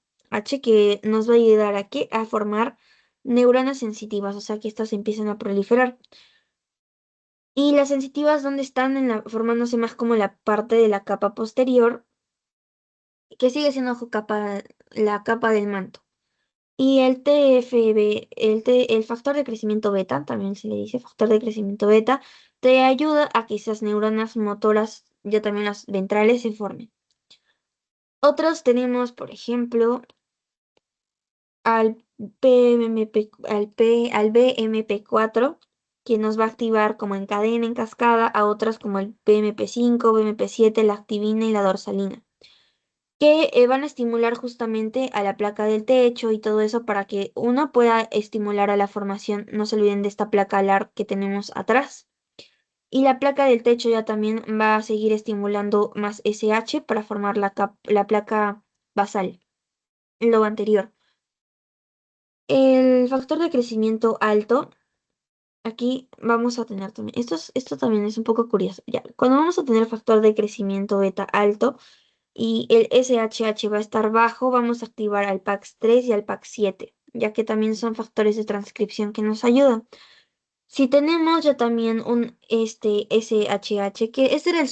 que nos va a ayudar a qué? A formar neuronas sensitivas, o sea que estas empiezan a proliferar. Y las sensitivas, ¿dónde están? Formándose más como la parte de la capa posterior, que sigue siendo la capa del manto. Y el TFB, el factor de crecimiento beta, también se le dice factor de crecimiento beta, te ayuda a que esas neuronas motoras, ya también las ventrales, se formen. Otros tenemos, por ejemplo, al al BMP4, que nos va a activar como en cadena, en cascada, a otras como el BMP5, BMP7, la activina y la dorsalina, que van a estimular justamente a la placa del techo y todo eso para que uno pueda estimular a la formación, no se olviden de esta placa alar que tenemos atrás. Y la placa del techo ya también va a seguir estimulando más SH para formar la placa basal, lo anterior. El factor de crecimiento alto, aquí vamos a tener también, esto también es un poco curioso. Ya, cuando vamos a tener factor de crecimiento beta alto y el SHH va a estar bajo, vamos a activar al PAX3 y al PAX7, ya que también son factores de transcripción que nos ayudan. Si tenemos ya también un SHH, que ese era el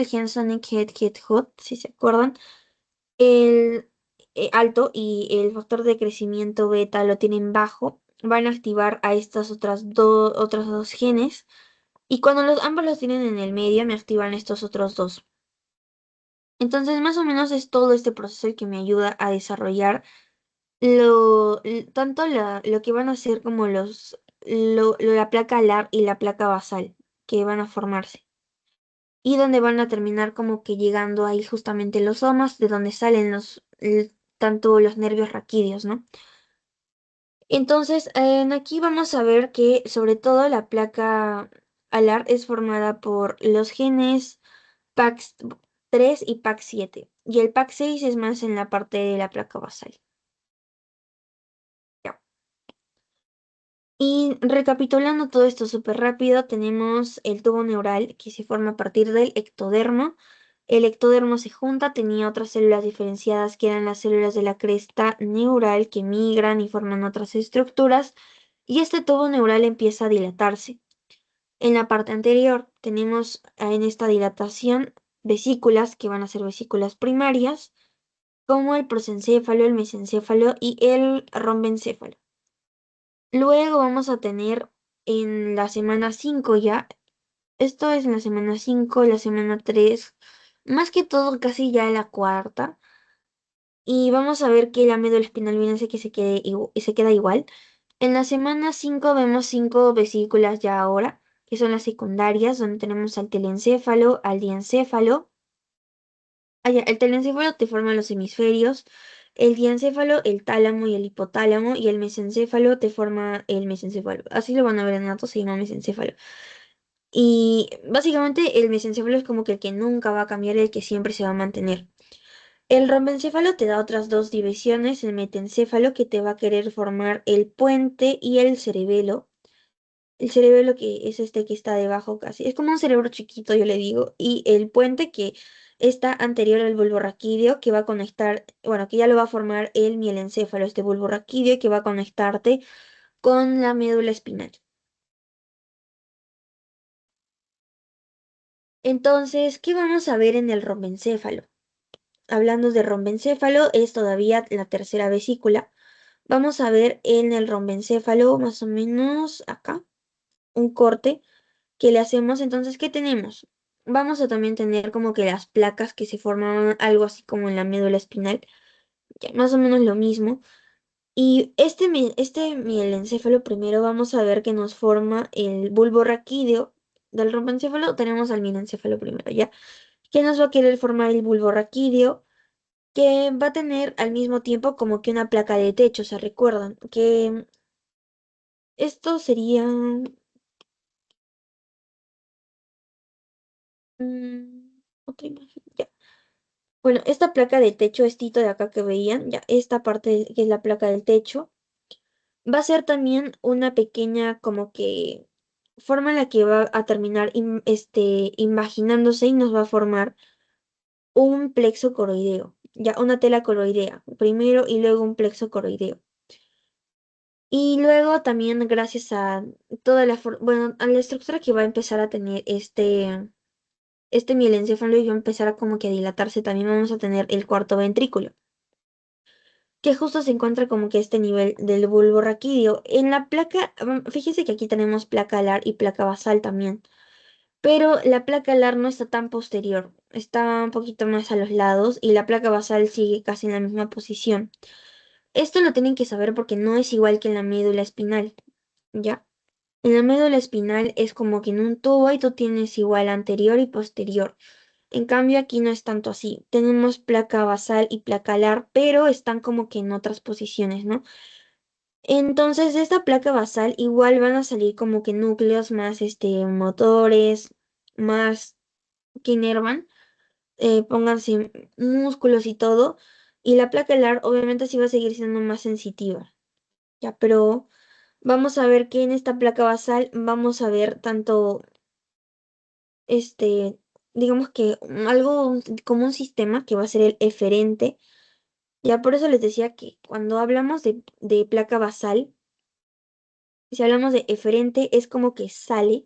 gen Sonic Head Head Hot, si se acuerdan, el alto y el factor de crecimiento beta lo tienen bajo, van a activar a estas otros dos genes. Y cuando ambos los tienen en el medio, me activan estos otros dos. Entonces, más o menos es todo este proceso el que me ayuda a desarrollar tanto lo que van a ser como la placa alar y la placa basal que van a formarse. Y donde van a terminar como que llegando ahí justamente los somas, de donde salen tanto los nervios raquídeos, ¿no? Entonces, aquí vamos a ver que sobre todo la placa alar es formada por los genes PAX3 y PAX7. Y el PAX6 es más en la parte de la placa basal. Ya. Y recapitulando todo esto súper rápido, tenemos el tubo neural que se forma a partir del ectodermo. El ectodermo se junta, tenía otras células diferenciadas que eran las células de la cresta neural que migran y forman otras estructuras. Y este tubo neural empieza a dilatarse. En la parte anterior tenemos en esta dilatación vesículas que van a ser vesículas primarias, como el prosencéfalo, el mesencéfalo y el rombencéfalo. Luego vamos a tener en la semana 5 ya, esto es en la semana 5, la semana 3, más que todo casi ya en la cuarta, y vamos a ver que la médula espinal viene que se queda igual. En la semana 5 vemos 5 vesículas ya ahora, que son las secundarias, donde tenemos al telencéfalo, al diencéfalo. El telencéfalo te forma los hemisferios, el diencéfalo, el tálamo y el hipotálamo, y el mesencéfalo te forma el mesencéfalo. Así lo van a ver en datos, se llama mesencéfalo. Y básicamente el mesencéfalo es como que el que nunca va a cambiar, el que siempre se va a mantener. El rombencéfalo te da otras dos divisiones, el metencéfalo que te va a querer formar el puente y el cerebelo. El cerebelo que es este que está debajo casi, es como un cerebro chiquito, yo le digo, y el puente que está anterior al bulbo raquídeo que va a conectar, bueno, que ya lo va a formar el mielencéfalo, este bulbo raquídeo que va a conectarte con la médula espinal. Entonces, ¿qué vamos a ver en el rombencéfalo? Hablando de rombencéfalo, es todavía la tercera vesícula. Vamos a ver en el rombencéfalo más o menos acá, un corte que le hacemos. Entonces, ¿qué tenemos? Vamos a también tener como que las placas que se forman algo así como en la médula espinal, ya más o menos lo mismo. Y este mielencéfalo primero vamos a ver que nos forma el bulbo raquídeo del rombencéfalo. Tenemos al mielencéfalo primero, ¿ya? Que nos va a querer formar el bulbo raquídeo, que va a tener al mismo tiempo como que una placa de techo. ¿Se recuerdan? Que esto sería... otra imagen, ya. Bueno, esta placa de techo, estito de acá que veían, ya, esta parte que es la placa del techo, va a ser también una pequeña como que forma en la que va a terminar imaginándose y nos va a formar un plexo coroideo, ya, una tela coroidea, primero y luego un plexo coroideo. Y luego también gracias a toda bueno, a la estructura que va a empezar a tener este mielencéfalo y va a empezar a como que a dilatarse, también vamos a tener el cuarto ventrículo, que justo se encuentra como que a este nivel del bulbo raquídeo. En la placa, fíjese que aquí tenemos placa alar y placa basal también, pero la placa alar no está tan posterior, está un poquito más a los lados y la placa basal sigue casi en la misma posición. Esto lo tienen que saber porque no es igual que en la médula espinal, ¿ya? En la médula espinal es como que en un tubo y tú tienes igual anterior y posterior. En cambio aquí no es tanto así. Tenemos placa basal y placa alar, pero están como que en otras posiciones, ¿no? Entonces de esta placa basal igual van a salir como que núcleos más motores, más que inervan, pónganse músculos y todo. Y la placa alar obviamente sí va a seguir siendo más sensitiva, ya, pero vamos a ver que en esta placa basal vamos a ver tanto este, digamos que algo como un sistema que va a ser el eferente. Ya por eso les decía que cuando hablamos de placa basal, si hablamos de eferente es como que sale,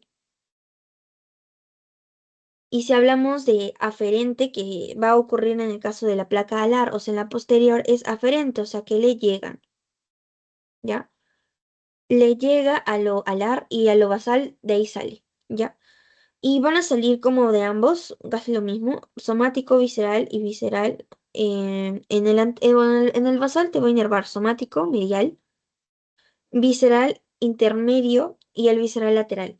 y si hablamos de aferente, que va a ocurrir en el caso de la placa alar, o sea, en la posterior es aferente, o sea, que le llegan, ¿ya? Le llega a lo alar y a lo basal, de ahí sale, ¿ya? Y van a salir como de ambos, casi lo mismo, somático, visceral y visceral. En el basal te va a inervar somático, medial, visceral, intermedio y el visceral lateral.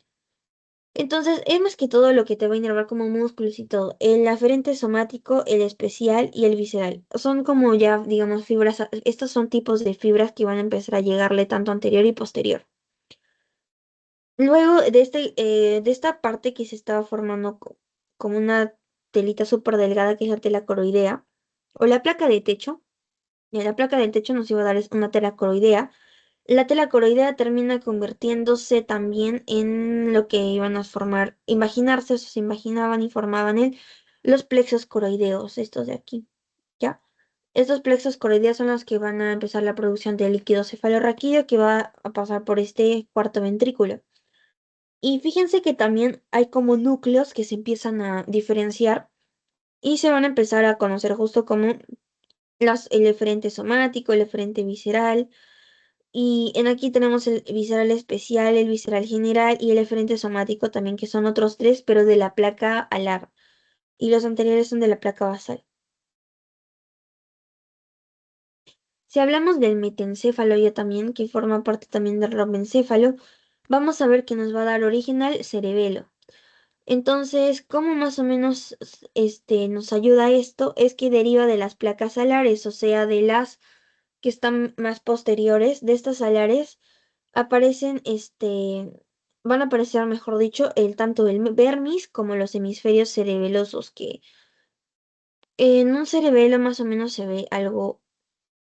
Entonces, es más que todo lo que te va a inervar como músculos y todo. El aferente somático, el especial y el visceral. Son como ya, digamos, fibras. Estos son tipos de fibras que van a empezar a llegarle tanto anterior y posterior. Luego de esta parte que se estaba formando como una telita súper delgada, que es la tela coroidea, o la placa de techo, y la placa del techo nos iba a dar una tela coroidea. La tela coroidea termina convirtiéndose también en lo que iban a formar, imaginarse, o sea, se imaginaban y formaban los plexos coroideos, estos de aquí, ¿ya? Estos plexos coroideos son los que van a empezar la producción de líquido cefalorraquídeo que va a pasar por este cuarto ventrículo. Y fíjense que también hay como núcleos que se empiezan a diferenciar y se van a empezar a conocer justo como el eferente somático, el eferente visceral. Y en aquí tenemos el visceral especial, el visceral general y el eferente somático también, que son otros tres, pero de la placa alar. Y los anteriores son de la placa basal. Si hablamos del metencéfalo ya también, que forma parte también del rombencéfalo, vamos a ver que nos va a dar origen al cerebelo. Entonces, ¿cómo más o menos nos ayuda esto? Es que deriva de las placas alares, o sea, de las que están más posteriores, de estas alares, aparecen, van a aparecer, mejor dicho, tanto el vermis como los hemisferios cerebelosos, que en un cerebelo más o menos se ve algo,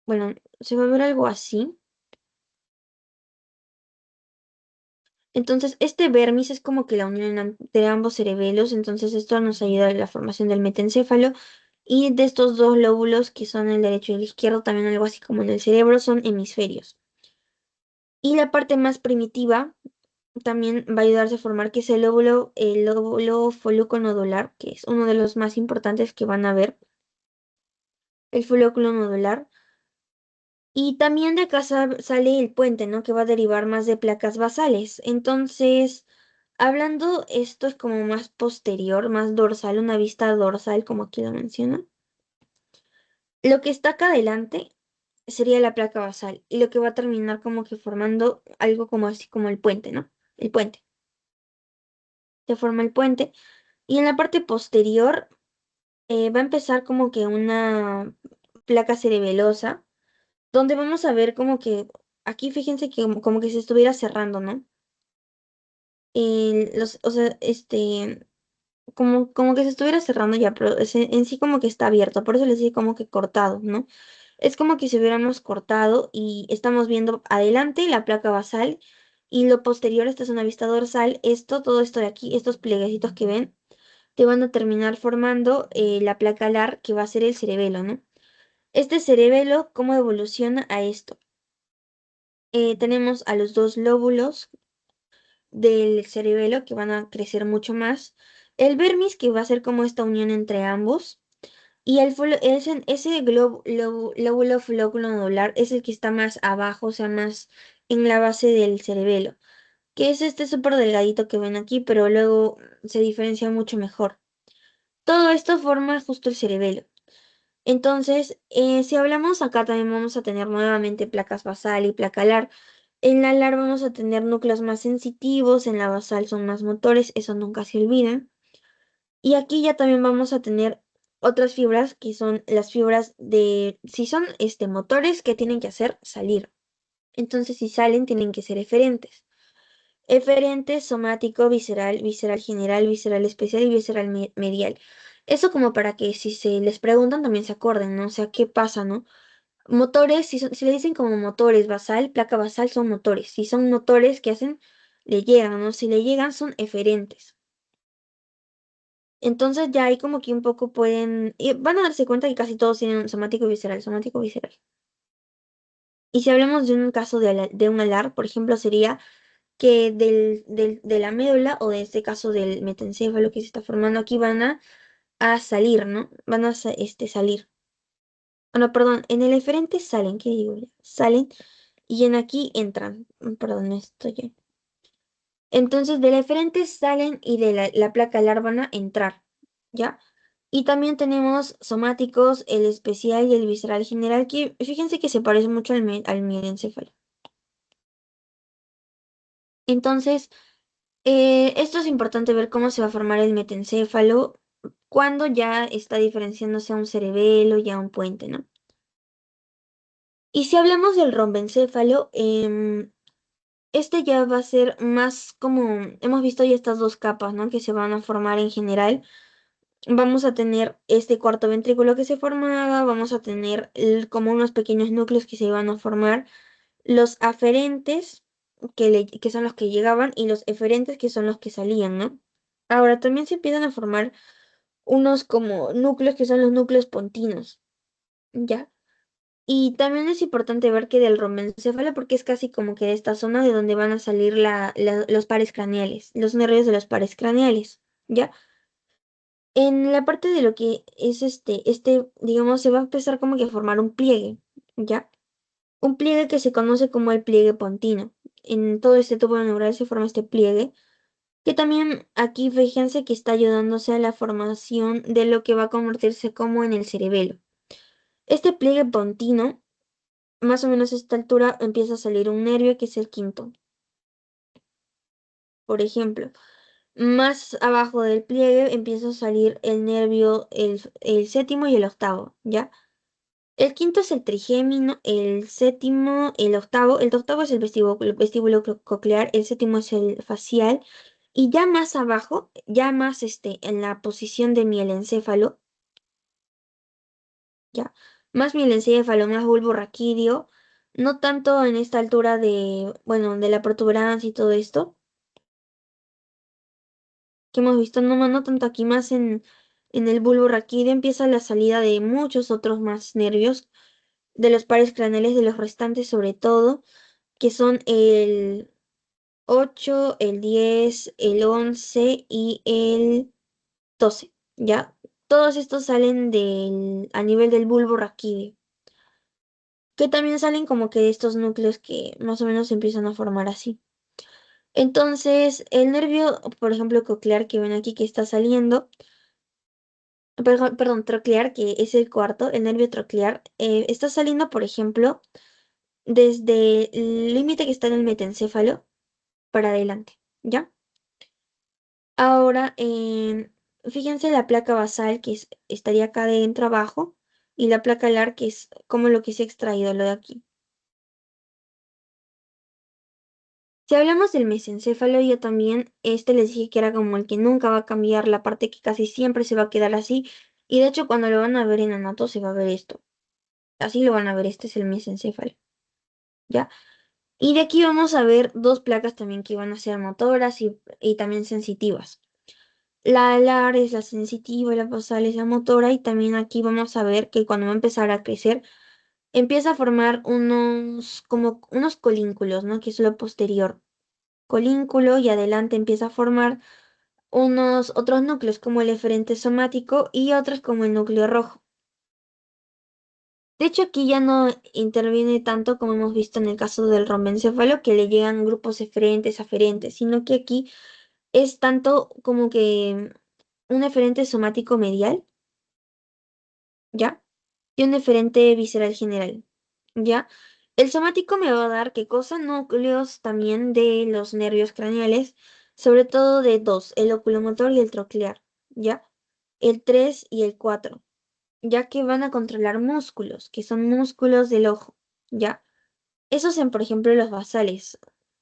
bueno, se va a ver algo así. Entonces, este vermis es como que la unión de ambos cerebelos, entonces esto nos ayuda a la formación del metencéfalo. Y de estos dos lóbulos, que son el derecho y el izquierdo, también algo así como en el cerebro, son hemisferios. Y la parte más primitiva también va a ayudarse a formar, que es el lóbulo folículo-nodular, que es uno de los más importantes que van a ver, el folículo nodular. Y también de acá sale el puente, ¿no? Que va a derivar más de placas basales. Entonces, hablando, esto es como más posterior, más dorsal, una vista dorsal, como aquí lo menciona. Lo que está acá adelante sería la placa basal y lo que va a terminar como que formando algo como así como el puente, ¿no? El puente. Se forma el puente y en la parte posterior va a empezar como que una placa cerebelosa donde vamos a ver como que aquí fíjense que como que se estuviera cerrando, ¿no? O sea, como que se estuviera cerrando ya, pero en sí como que está abierto, por eso les decía como que cortado, ¿no? Es como que si hubiéramos cortado y estamos viendo adelante la placa basal y lo posterior, esta es una vista dorsal, todo esto de aquí, estos plieguecitos que ven, te van a terminar formando la placa alar que va a ser el cerebelo, ¿no? Este cerebelo, ¿cómo evoluciona a esto? Tenemos a los dos lóbulos del cerebelo que van a crecer mucho más, el vermis que va a ser como esta unión entre ambos, y ese lóbulo folículo nodular es el que está más abajo, o sea, más en la base del cerebelo, que es este súper delgadito que ven aquí, pero luego se diferencia mucho mejor. Todo esto forma justo el cerebelo. Entonces, si hablamos acá también vamos a tener nuevamente placas basal y placa alar. En la alar vamos a tener núcleos más sensitivos, en la basal son más motores, eso nunca se olviden. Y aquí ya también vamos a tener otras fibras que son las fibras si son motores, ¿qué tienen que hacer? Salir. Entonces, si salen, tienen que ser eferentes. Eferente, somático, visceral, visceral general, visceral especial y visceral medial. Eso como para que si se les preguntan también se acuerden, ¿no? O sea, ¿qué pasa, no? Motores, si le dicen como motores basal, placa basal son motores. Si son motores que hacen, le llegan, ¿no? Si le llegan son eferentes. Entonces ya ahí como que un poco pueden, y van a darse cuenta que casi todos tienen un somático visceral, somático visceral. Y si hablamos de un caso de un alar, por ejemplo, sería que de la médula o de este caso del metencéfalo que se está formando aquí a salir, ¿no? Van a salir. Ah, no, perdón, en el eferente salen, ¿qué digo ya? Salen y en aquí entran. Perdón, esto ya. Entonces del eferente salen y de la placa alar van a entrar, ¿ya? Y también tenemos somáticos, el especial y el visceral general, que fíjense que se parece mucho al mielencéfalo. Entonces, esto es importante ver cómo se va a formar el metencéfalo cuando ya está diferenciándose a un cerebelo y a un puente, ¿no? Y si hablamos del rombencéfalo, este ya va a ser más como, hemos visto ya estas dos capas, ¿no? Que se van a formar en general. Vamos a tener este cuarto ventrículo que se formaba, vamos a tener como unos pequeños núcleos que se iban a formar, los aferentes, que son los que llegaban, y los eferentes, que son los que salían, ¿no? Ahora también se empiezan a formar unos como núcleos que son los núcleos pontinos, ¿ya? Y también es importante ver que del romencéfalo, porque es casi como que de esta zona de donde van a salir los pares craneales, los nervios de los pares craneales, ¿ya? En la parte de lo que es digamos, se va a empezar como que a formar un pliegue, ¿ya? Un pliegue que se conoce como el pliegue pontino. En todo este tubo neural se forma este pliegue, que también aquí fíjense que está ayudándose a la formación de lo que va a convertirse como en el cerebelo. Este pliegue pontino, más o menos a esta altura, empieza a salir un nervio que es el quinto. Por ejemplo, más abajo del pliegue empieza a salir el nervio, el séptimo y el octavo, ¿ya? El quinto es el trigémino, el séptimo, el octavo es el vestíbulo coclear, el séptimo es el facial, y ya más abajo, ya más en la posición de mielencéfalo, ya, más mielencéfalo, más bulbo raquídeo, no tanto en esta altura bueno, de la protuberancia y todo esto, que hemos visto, no tanto aquí, más en el bulbo raquídeo empieza la salida de muchos otros más nervios, de los pares craneales de los restantes sobre todo, que son 8, el 10, el 11 y el 12, ¿ya? Todos estos salen a nivel del bulbo raquídeo, que también salen como que de estos núcleos que más o menos se empiezan a formar así. Entonces, el nervio, por ejemplo, coclear que ven aquí que está saliendo, perdón, troclear, que es el cuarto, el nervio troclear, está saliendo, por ejemplo, desde el límite que está en el metencéfalo para adelante, ¿ya? Ahora, fíjense la placa basal estaría acá adentro abajo y la placa alar que es como lo que se ha extraído, lo de aquí. Si hablamos del mesencéfalo, yo también, este les dije que era como el que nunca va a cambiar, la parte que casi siempre se va a quedar así. Y de hecho, cuando lo van a ver en anato, se va a ver esto. Así lo van a ver, este es el mesencéfalo, ¿ya? Y de aquí vamos a ver dos placas también que van a ser motoras y también sensitivas. La alar es la sensitiva, la basal es la motora, y también aquí vamos a ver que cuando va a empezar a crecer, empieza a formar como unos colínculos, ¿no? Que es lo posterior. Colínculo y adelante empieza a formar unos otros núcleos como el eferente somático y otros como el núcleo rojo. De hecho, aquí ya no interviene tanto como hemos visto en el caso del rombencéfalo, que le llegan grupos eferentes, aferentes, sino que aquí es tanto como que un eferente somático medial, ¿ya? Y un eferente visceral general, ¿ya? El somático me va a dar qué cosa, núcleos también de los nervios craneales, sobre todo de dos, el oculomotor y el troclear, ¿ya? El 3 y el 4, ya que van a controlar músculos, que son músculos del ojo, ¿ya? Esos en, por ejemplo, los basales,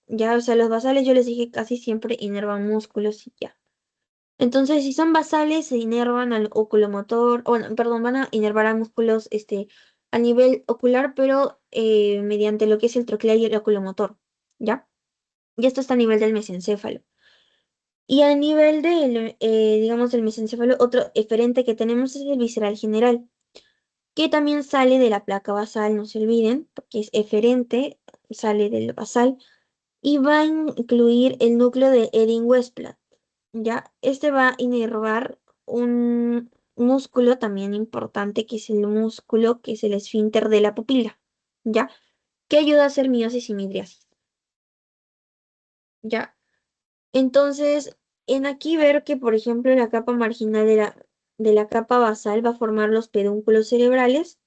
¿ya? O sea, los basales yo les dije casi siempre inervan músculos y ya. Entonces, si son basales, se inervan al oculomotor, o bueno, perdón, van a inervar a músculos a nivel ocular, pero mediante lo que es el troclear y el oculomotor, ¿ya? Y esto está a nivel del mesencéfalo. Y a nivel digamos, del mesencéfalo, otro eferente que tenemos es el visceral general, que también sale de la placa basal, no se olviden, porque es eferente, sale del basal, y va a incluir el núcleo de Ering-Westphal. ¿Ya? Este va a inervar un músculo también importante, que es el músculo que es el esfínter de la pupila, ¿ya? Que ayuda a hacer miosis y midriasis, ¿ya? Entonces, en aquí ver que, por ejemplo, la capa marginal de la capa basal va a formar los pedúnculos cerebrales.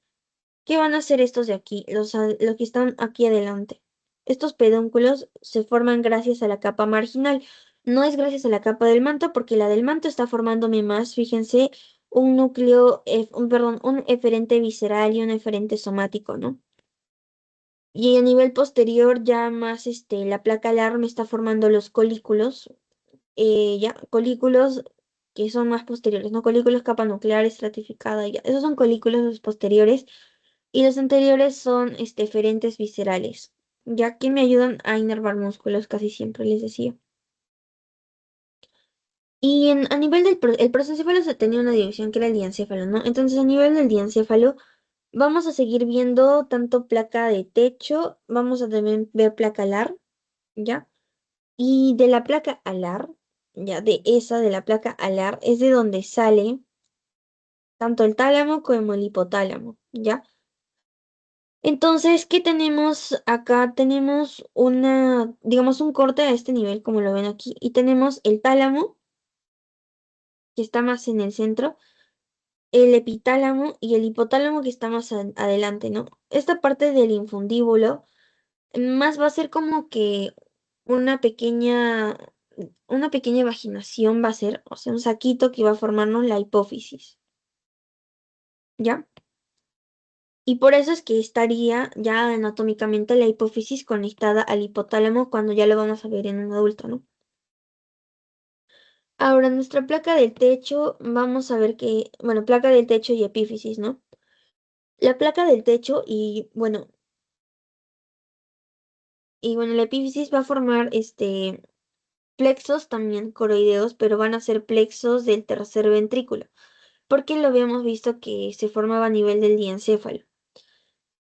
¿Qué van a hacer estos de aquí? Los que están aquí adelante. Estos pedúnculos se forman gracias a la capa marginal. No es gracias a la capa del manto, porque la del manto está formándome más, fíjense, un núcleo, perdón, un eferente visceral y un eferente somático, ¿no? Y a nivel posterior, ya más la placa alar me está formando los colículos, ya, colículos que son más posteriores, ¿no? Colículos capa nuclear estratificada, ya. Esos son colículos los posteriores y los anteriores son eferentes viscerales, ya que me ayudan a inervar músculos casi siempre, les decía. Y a nivel el prosencéfalo se tenía una división que era el diencéfalo, ¿no? Entonces, a nivel del diencéfalo, vamos a seguir viendo tanto placa de techo, vamos a también ver placa alar, ¿ya? Y de la placa alar, ya, de la placa alar, es de donde sale tanto el tálamo como el hipotálamo, ¿ya? Entonces, ¿qué tenemos acá? Tenemos digamos, un corte a este nivel, como lo ven aquí, y tenemos el tálamo, que está más en el centro, el epitálamo y el hipotálamo, que está más adelante, ¿no? Esta parte del infundíbulo más va a ser como que una pequeña, una pequeña vaginación va a ser, o sea, un saquito que va a formarnos la hipófisis, ¿ya? Y por eso es que estaría ya anatómicamente la hipófisis conectada al hipotálamo cuando ya lo vamos a ver en un adulto, ¿no? Ahora, nuestra placa del techo, vamos a ver que, bueno, placa del techo y epífisis, ¿no? La placa del techo y bueno, la epífisis va a formar plexos también coroideos, pero van a ser plexos del tercer ventrículo, porque lo habíamos visto que se formaba a nivel del diencéfalo.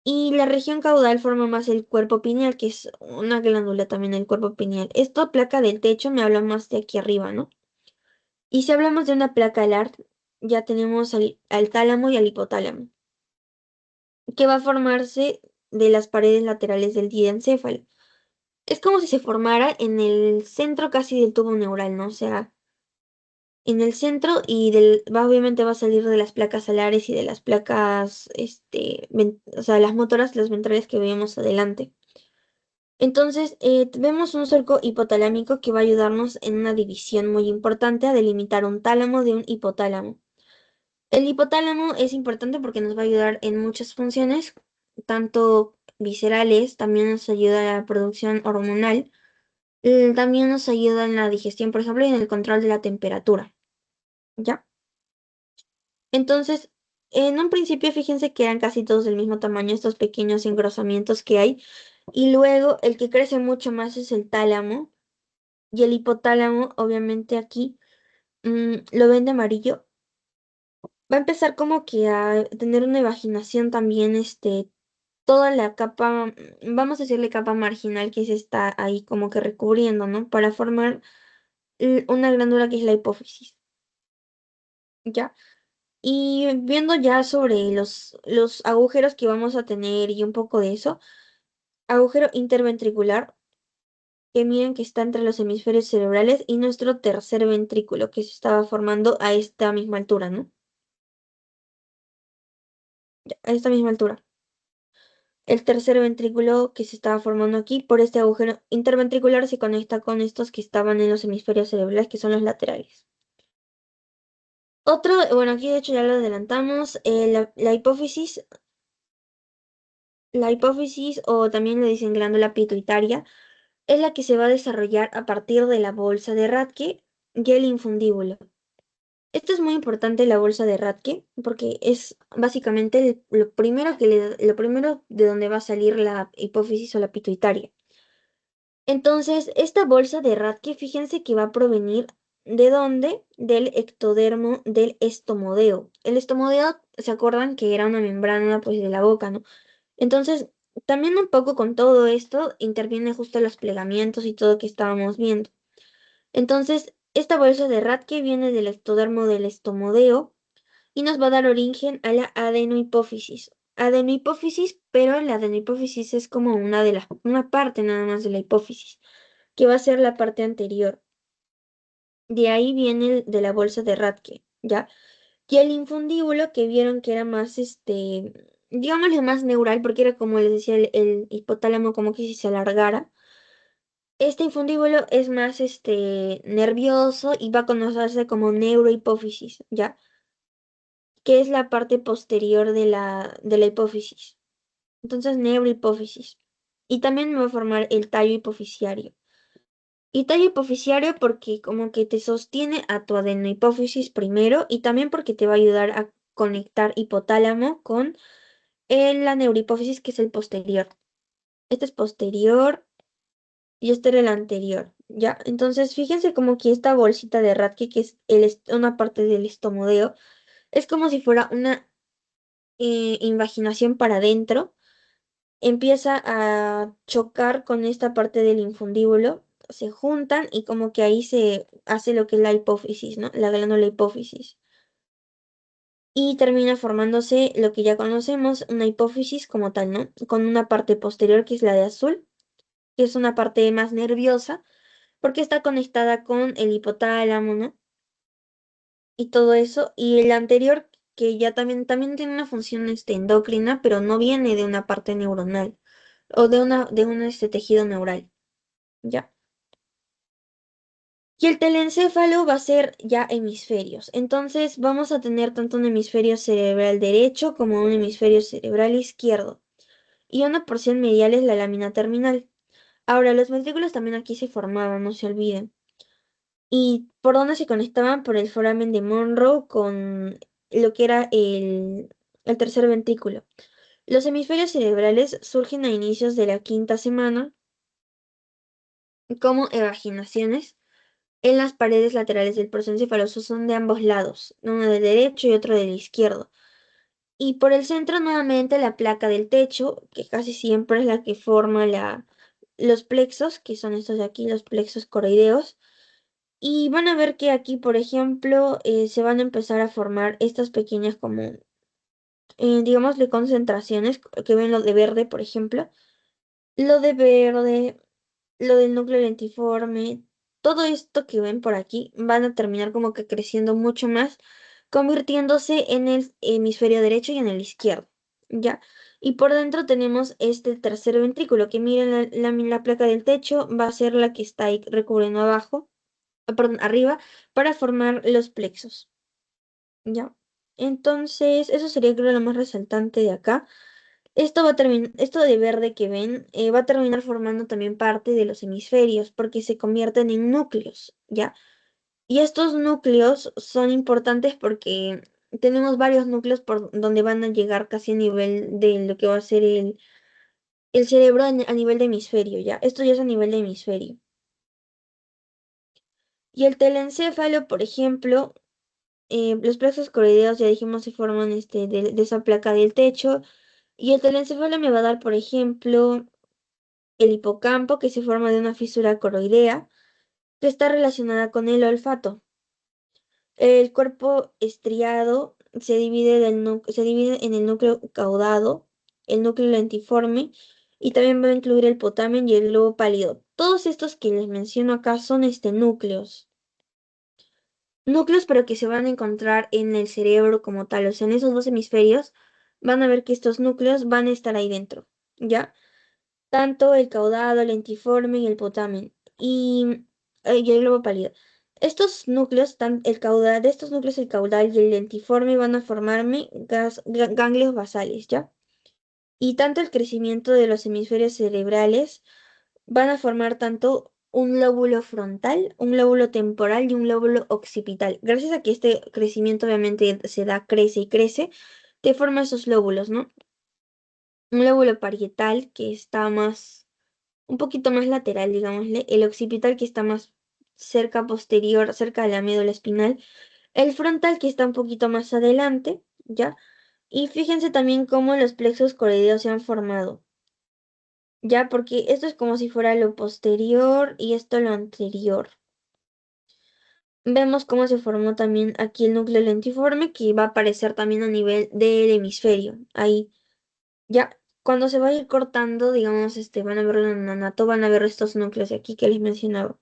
Y la región caudal forma más el cuerpo pineal, que es una glándula también del cuerpo pineal. Esta placa del techo me habla más de aquí arriba, ¿no? Y si hablamos de una placa alar, ya tenemos al tálamo y al hipotálamo, que va a formarse de las paredes laterales del diencéfalo. Es como si se formara en el centro casi del tubo neural, ¿no? O sea, en el centro y obviamente va a salir de las placas alares y de las placas, o sea, las motoras, las ventrales que vemos adelante. Entonces, vemos un surco hipotalámico que va a ayudarnos en una división muy importante a delimitar un tálamo de un hipotálamo. El hipotálamo es importante porque nos va a ayudar en muchas funciones, tanto viscerales, también nos ayuda a la producción hormonal, también nos ayuda en la digestión, por ejemplo, y en el control de la temperatura, ¿ya? Entonces, en un principio, fíjense que eran casi todos del mismo tamaño, estos pequeños engrosamientos que hay, y luego el que crece mucho más es el tálamo, y el hipotálamo, obviamente aquí, lo ven de amarillo, va a empezar como que a tener una evaginación también, toda la capa, vamos a decirle capa marginal que se está ahí como que recubriendo, ¿no? Para formar una glándula que es la hipófisis, ¿ya? Y viendo ya sobre los agujeros que vamos a tener y un poco de eso, agujero interventricular, que miren que está entre los hemisferios cerebrales y nuestro tercer ventrículo, que se estaba formando a esta misma altura, ¿no? Ya, a esta misma altura. El tercer ventrículo que se estaba formando aquí por este agujero interventricular se conecta con estos que estaban en los hemisferios cerebrales, que son los laterales. Otro, bueno, aquí de hecho ya lo adelantamos, la hipófisis o también le dicen glándula pituitaria, es la que se va a desarrollar a partir de la bolsa de Rathke y el infundíbulo. Esto es muy importante, la bolsa de Rathke, porque es básicamente lo primero de donde va a salir la hipófisis o la pituitaria. Entonces, esta bolsa de Rathke, fíjense que va a provenir ¿de dónde? Del ectodermo del estomodeo. El estomodeo, ¿se acuerdan que era una membrana pues de la boca, ¿no? Entonces, también un poco con todo esto interviene justo los plegamientos y todo que estábamos viendo. Entonces, esta bolsa de Rathke viene del ectodermo del estomodeo y nos va a dar origen a la adenohipófisis. Adenohipófisis, pero la adenohipófisis es como una parte nada más de la hipófisis, que va a ser la parte anterior. De ahí viene de la bolsa de Rathke, ¿ya? Y el infundíbulo que vieron que era más, digámosle más neural, porque era como les decía el hipotálamo como que si se alargara. Este infundíbulo es más, nervioso y va a conocerse como neurohipófisis, ¿ya? Que es la parte posterior de la hipófisis. Entonces, neurohipófisis. Y también me va a formar el tallo hipofisiario. Y tallo hipofisiario porque como que te sostiene a tu adenohipófisis primero y también porque te va a ayudar a conectar hipotálamo con la neurohipófisis que es el posterior. Este es posterior y este era el anterior, ¿ya? Entonces, fíjense como que esta bolsita de Rathke, que es una parte del estomodeo, es como si fuera una invaginación para adentro, empieza a chocar con esta parte del infundíbulo, se juntan y como que ahí se hace lo que es la hipófisis, ¿no? La glándula hipófisis. Y termina formándose lo que ya conocemos, una hipófisis como tal, ¿no? Con una parte posterior que es la de azul, que es una parte más nerviosa, porque está conectada con el hipotálamo, ¿no? Y todo eso. Y el anterior, que ya también tiene una función endocrina, pero no viene de una parte neuronal o de un tejido neural, ¿ya? Y el telencéfalo va a ser ya hemisferios. Entonces vamos a tener tanto un hemisferio cerebral derecho como un hemisferio cerebral izquierdo. Y una porción medial es la lámina terminal. Ahora, los ventrículos también aquí se formaban, no se olviden. ¿Y por dónde se conectaban? Por el foramen de Monroe con lo que era el tercer ventrículo. Los hemisferios cerebrales surgen a inicios de la quinta semana como evaginaciones en las paredes laterales del procencéfalo. Son de ambos lados, uno del derecho y otro del izquierdo. Y por el centro nuevamente la placa del techo, que casi siempre es la que forma los plexos, que son estos de aquí, los plexos coroideos. Y van a ver que aquí, por ejemplo, se van a empezar a formar estas pequeñas como, digámosle, concentraciones, que ven lo de verde, por ejemplo. Lo de verde, lo del núcleo lentiforme, todo esto que ven por aquí van a terminar como que creciendo mucho más, convirtiéndose en el hemisferio derecho y en el izquierdo, ¿ya? Y por dentro tenemos este tercer ventrículo, que miren la placa del techo, va a ser la que está ahí recubriendo abajo, perdón, arriba, para formar los plexos, ¿ya? Entonces, eso sería creo lo más resaltante de acá. Esto de verde que ven va a terminar formando también parte de los hemisferios porque se convierten en núcleos, ¿ya? Y estos núcleos son importantes porque tenemos varios núcleos por donde van a llegar casi a nivel de lo que va a ser el cerebro a nivel de hemisferio, ¿ya? Esto ya es a nivel de hemisferio. Y el telencéfalo, por ejemplo, los plexos coroideos ya dijimos se forman de esa placa del techo. Y el telencéfalo me va a dar, por ejemplo, el hipocampo, que se forma de una fisura coroidea, que está relacionada con el olfato. El cuerpo estriado se divide en el núcleo caudado, el núcleo lentiforme, y también va a incluir el potamen y el globo pálido. Todos estos que les menciono acá son núcleos. Núcleos, pero que se van a encontrar en el cerebro como tal, o sea, en esos dos hemisferios, van a ver que estos núcleos van a estar ahí dentro, ¿ya? Tanto el caudado, el lentiforme y el potamen, y el globo pálido. Estos núcleos, el caudal, de estos núcleos, el caudal y el lentiforme van a formarme ganglios basales, ¿ya? Y tanto el crecimiento de los hemisferios cerebrales van a formar tanto un lóbulo frontal, un lóbulo temporal y un lóbulo occipital. Gracias a que este crecimiento obviamente se da, crece y crece, te forma esos lóbulos, ¿no? Un lóbulo parietal que está más un poquito más lateral, digámosle, el occipital que está más cerca posterior, cerca de la médula espinal, el frontal que está un poquito más adelante, ¿ya? Y fíjense también cómo los plexos coroideos se han formado, ¿ya? Porque esto es como si fuera lo posterior y esto lo anterior. Vemos cómo se formó también aquí el núcleo lentiforme que va a aparecer también a nivel del hemisferio, ahí. Ya, cuando se va a ir cortando, digamos, van a ver en anato, van a ver estos núcleos de aquí que les mencionaba.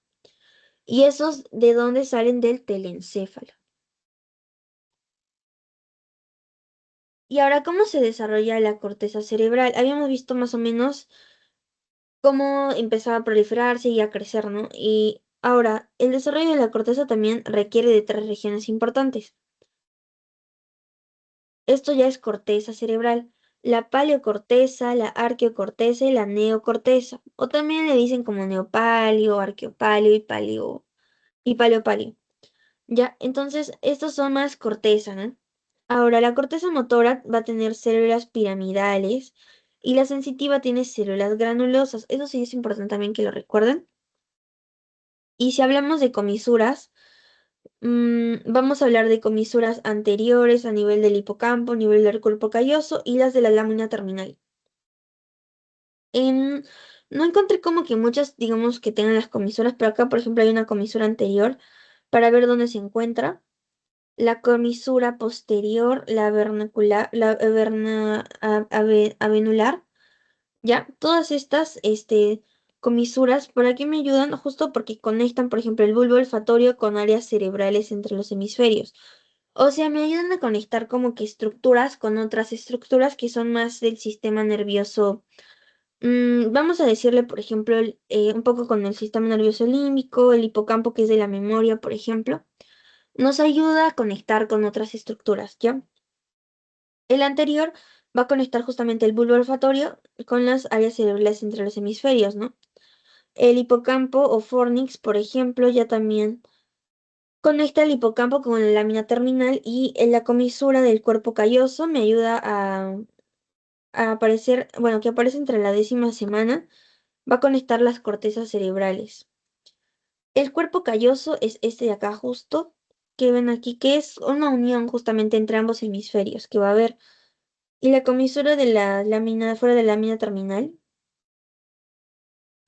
Y esos de dónde salen del telencéfalo. Y ahora, ¿cómo se desarrolla la corteza cerebral? Habíamos visto más o menos cómo empezaba a proliferarse y a crecer, ¿no? Y ahora, el desarrollo de la corteza también requiere de tres regiones importantes. Esto ya es corteza cerebral. La paleocorteza, la arqueocorteza y la neocorteza. O también le dicen como neopalio, arqueopalio y paleopalio. Ya, entonces estos son más corteza, ¿no? Ahora, la corteza motora va a tener células piramidales y la sensitiva tiene células granulosas. Eso sí es importante también que lo recuerden. Y si hablamos de comisuras, vamos a hablar de comisuras anteriores a nivel del hipocampo, a nivel del cuerpo calloso y las de la lámina terminal. En- no encontré como que muchas, digamos, que tengan las comisuras, pero acá, por ejemplo, hay una comisura anterior para ver dónde se encuentra. La comisura posterior, la vernacular, la avenular, ¿ya? Todas estas, comisuras, ¿por aquí me ayudan? Justo porque conectan, por ejemplo, el bulbo olfatorio con áreas cerebrales entre los hemisferios. O sea, me ayudan a conectar como que estructuras con otras estructuras que son más del sistema nervioso. Vamos a decirle, por ejemplo, un poco con el sistema nervioso límbico, el hipocampo que es de la memoria, por ejemplo nos ayuda a conectar con otras estructuras, ¿ya? El anterior va a conectar justamente el bulbo olfatorio con las áreas cerebrales entre los hemisferios, ¿no? El hipocampo o fornix, por ejemplo, ya también conecta el hipocampo con la lámina terminal y en la comisura del cuerpo calloso me ayuda a aparecer, bueno, que aparece entre la 10ª semana, va a conectar las cortezas cerebrales. El cuerpo calloso es este de acá justo, que ven aquí, que es una unión justamente entre ambos hemisferios, que va a haber. Y la comisura de la lámina fuera de la lámina terminal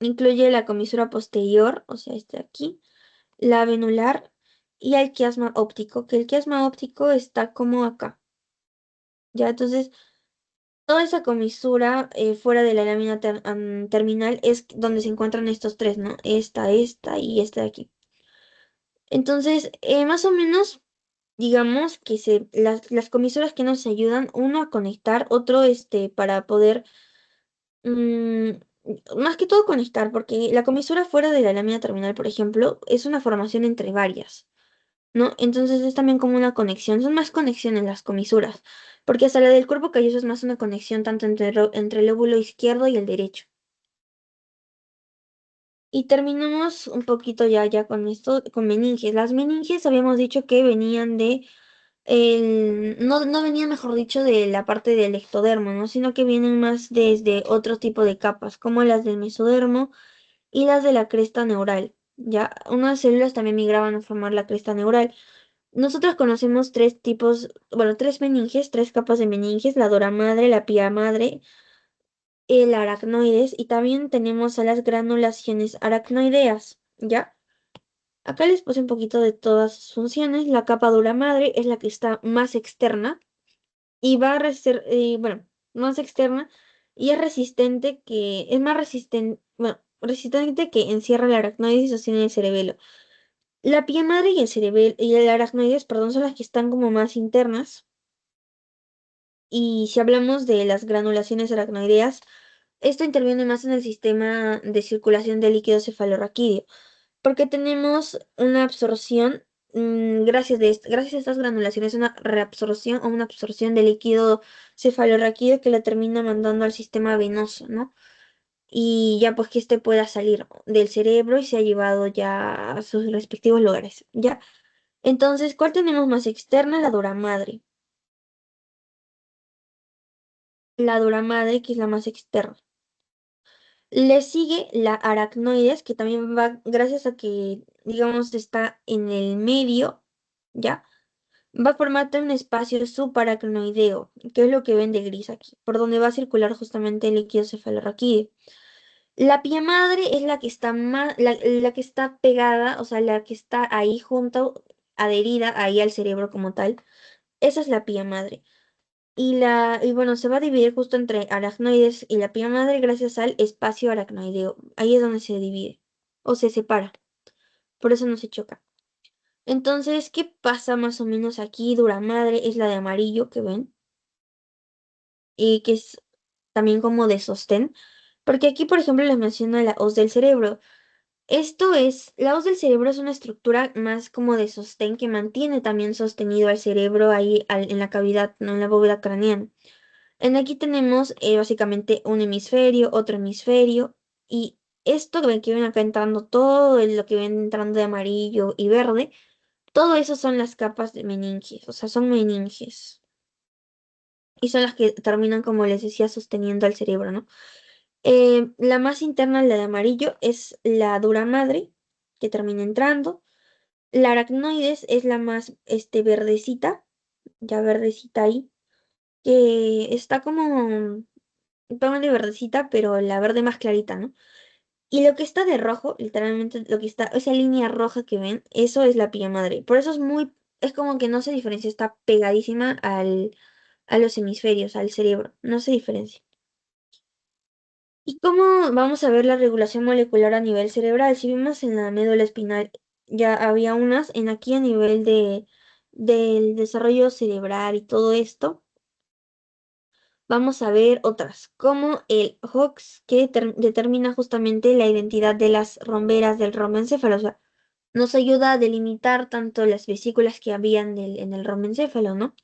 incluye la comisura posterior, o sea, este de aquí, la venular y el quiasma óptico, que el quiasma óptico está como acá. Ya, entonces, toda esa comisura fuera de la lámina terminal es donde se encuentran estos tres, ¿no? Esta y esta de aquí. Entonces, más o menos, digamos que las comisuras que nos ayudan, uno a conectar, otro para poder, mm, más que todo conectar, porque la comisura fuera de la lámina terminal, por ejemplo, es una formación entre varias, ¿no? Entonces es también como una conexión, son más conexiones las comisuras, porque hasta la del cuerpo calloso es más una conexión tanto entre el lóbulo izquierdo y el derecho. Y terminamos un poquito ya con esto, con meninges. Las meninges habíamos dicho que venían no venían, mejor dicho, de la parte del ectodermo, ¿no? Sino que vienen más desde otro tipo de capas, como las del mesodermo y las de la cresta neural. Ya, unas células también migraban a formar la cresta neural. Nosotros conocemos tres tipos, bueno, tres meninges, tres capas de meninges, la dura madre, la pía madre, el aracnoides y también tenemos a las granulaciones aracnoideas, ¿ya? Acá les puse un poquito de todas sus funciones. La capa dura madre es la que está más externa y bueno, más externa y es más resistente, bueno, resistente que encierra el aracnoides y sostiene el cerebelo. La pía madre y el cerebelo y el aracnoides, perdón, son las que están como más internas. Y si hablamos de las granulaciones aracnoideas, esto interviene más en el sistema de circulación del líquido cefalorraquídeo, porque tenemos una absorción, gracias a estas granulaciones, una reabsorción o una absorción de líquido cefalorraquídeo que lo termina mandando al sistema venoso, ¿no? Y ya pues que este pueda salir del cerebro y se ha llevado ya a sus respectivos lugares, ¿ya? Entonces, ¿cuál tenemos más externa? La dura madre. La dura madre, que es la más externa. Le sigue la aracnoides, que también va, gracias a que, digamos, está en el medio, ¿ya? Va a formarte un espacio subaracnoideo, que es lo que ven de gris aquí, por donde va a circular justamente el líquido cefalorraquídeo. La pía madre es la que está más, la que está pegada, o sea, la que está ahí junto, adherida ahí al cerebro como tal. Esa es la pía madre. Y bueno, se va a dividir justo entre aracnoides y la pía madre gracias al espacio aracnoideo. Ahí es donde se divide o se separa. Por eso no se choca. Entonces, ¿qué pasa más o menos aquí? Dura madre es la de amarillo que ven y que es también como de sostén. Porque aquí, por ejemplo, les menciono la hoz del cerebro. La hoz del cerebro es una estructura más como de sostén que mantiene también sostenido al cerebro ahí en la cavidad, no en la bóveda craneana. En aquí tenemos básicamente un hemisferio, otro hemisferio, y esto que ven acá entrando, todo lo que ven entrando de amarillo y verde, todo eso son las capas de meninges, o sea, son meninges. Y son las que terminan, como les decía, sosteniendo al cerebro, ¿no? La más interna, la de amarillo, es la dura madre, que termina entrando. La aracnoides es la más verdecita, ya verdecita ahí, que está como póngale verdecita, pero la verde más clarita, ¿no? Y lo que está de rojo, literalmente lo que está, esa línea roja que ven, eso es la pía madre. Por eso es como que no se diferencia, está pegadísima a los hemisferios, al cerebro, no se diferencia. ¿Y cómo vamos a ver la regulación molecular a nivel cerebral? Si vimos en la médula espinal, ya había unas, en aquí a nivel del desarrollo cerebral y todo esto. Vamos a ver otras, como el Hox, que determina justamente la identidad de las romberas del romboencéfalo. O sea, nos ayuda a delimitar tanto las vesículas que habían en el romboencéfalo, ¿no?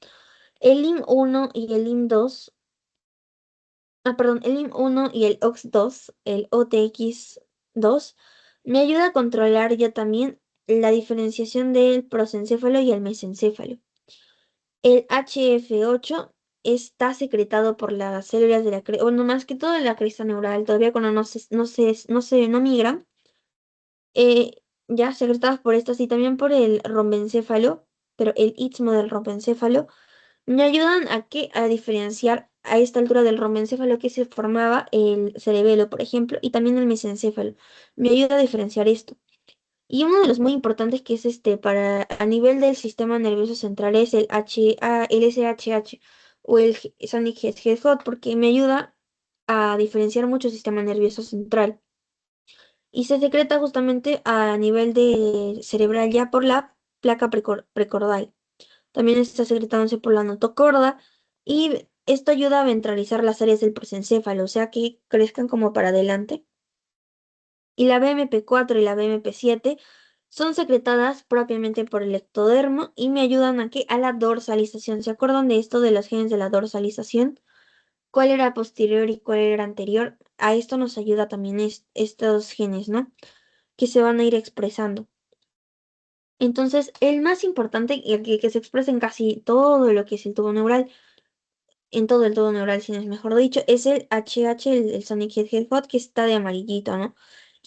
El LIM1 y el LIM2, perdón, el LIM1 y el OX2, el OTX2, me ayuda a controlar ya también la diferenciación del prosencéfalo y el mesencéfalo. El HF8 está secretado por las células de la cresta, bueno, más que todo en la cresta neural, todavía cuando no migran, eh, ya secretados por estas y también por el rombencéfalo, pero el istmo del rombencéfalo, me ayudan a diferenciar a esta altura del romboencéfalo que se formaba el cerebelo, por ejemplo, y también el mesencéfalo. Me ayuda a diferenciar esto. Y uno de los muy importantes que es para a nivel del sistema nervioso central es el SHH o el Sonic Hedgehog porque me ayuda a diferenciar mucho el sistema nervioso central y se secreta justamente a nivel de cerebral ya por la placa precordial. También está secretándose por la notocorda y esto ayuda a ventralizar las áreas del prosencéfalo, o sea que crezcan como para adelante. Y la BMP4 y la BMP7 son secretadas propiamente por el ectodermo y me ayudan a la dorsalización. ¿Se acuerdan de esto de los genes de la dorsalización? ¿Cuál era posterior y cuál era anterior? A esto nos ayuda también estos genes, ¿no? Que se van a ir expresando. Entonces, el más importante y el que se expresa en casi todo lo que es el tubo neural, en todo el tubo neural, si no es mejor dicho, es el HH, el Sonic Hedgehog, que está de amarillito, ¿no?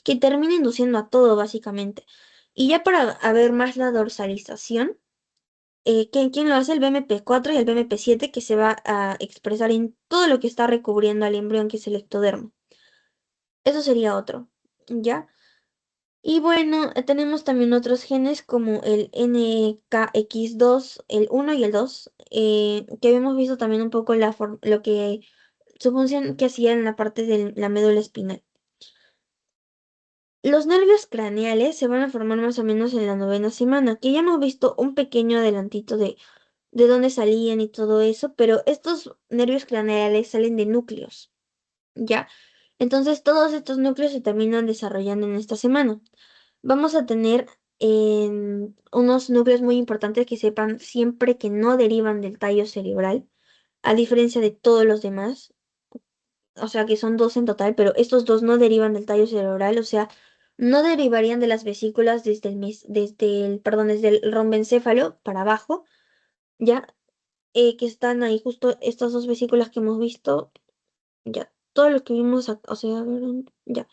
Que termina induciendo a todo, básicamente. Y ya para ver más la dorsalización, ¿quién lo hace? El BMP4 y el BMP7, que se va a expresar en todo lo que está recubriendo al embrión, que es el ectodermo. Eso sería otro, ¿ya? Y bueno, tenemos también otros genes como el NKX2, el 1 y el 2, que hemos visto también un poco lo que su función que hacía en la parte de la médula espinal. Los nervios craneales se van a formar más o menos en la novena semana, que ya hemos visto un pequeño adelantito de dónde salían y todo eso, pero estos nervios craneales salen de núcleos, ¿ya? Entonces todos estos núcleos se terminan desarrollando en esta semana. Vamos a tener unos núcleos muy importantes que sepan siempre que no derivan del tallo cerebral, a diferencia de todos los demás, o sea que son dos en total, pero estos dos no derivan del tallo cerebral, o sea, no derivarían de las vesículas desde el rombencéfalo para abajo, ya, que están ahí justo estas dos vesículas que hemos visto, ya, todo lo que vimos, o sea, a ver, ya.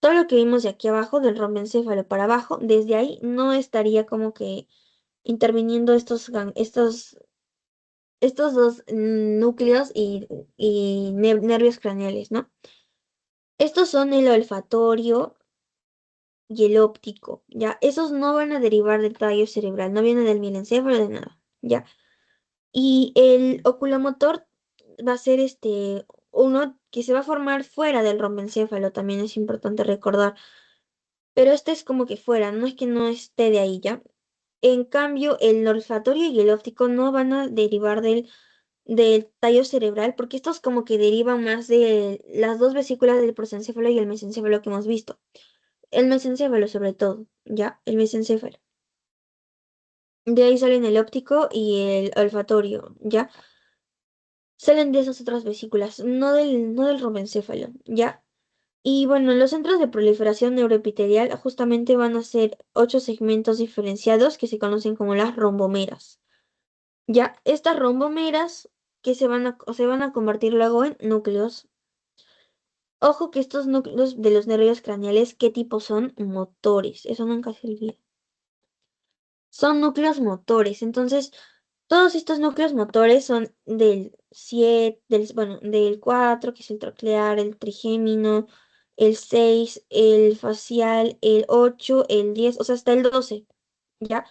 Todo lo que vimos de aquí abajo, del rombencéfalo para abajo, desde ahí no estaría como que interviniendo estos dos núcleos y nervios craneales, ¿no? Estos son el olfatorio y el óptico, ¿ya? Esos no van a derivar del tallo cerebral, no vienen del mielencéfalo de nada, ¿ya? Y el oculomotor va a ser uno que se va a formar fuera del rombencéfalo, también es importante recordar. Pero este es como que fuera, no es que no esté de ahí ya. En cambio, el olfatorio y el óptico no van a derivar del tallo cerebral, porque estos como que derivan más de las dos vesículas del prosencéfalo y el mesencéfalo que hemos visto. El mesencéfalo sobre todo, ya, el mesencéfalo. De ahí salen el óptico y el olfatorio, ya. Salen de esas otras vesículas, no del romencéfalo, ya. Y bueno, los centros de proliferación neuroepitelial justamente van a ser 8 segmentos diferenciados que se conocen como las rombomeras. Ya, estas rombomeras que se van a convertir luego en núcleos. Ojo que estos núcleos de los nervios craneales, ¿qué tipo son? Motores. Eso nunca se olvida. Son núcleos motores. Entonces, todos estos núcleos motores son del 7, bueno, del 4, que es el troclear, el trigémino, el 6, el facial, el 8, el 10, o sea, hasta el 12, ¿ya?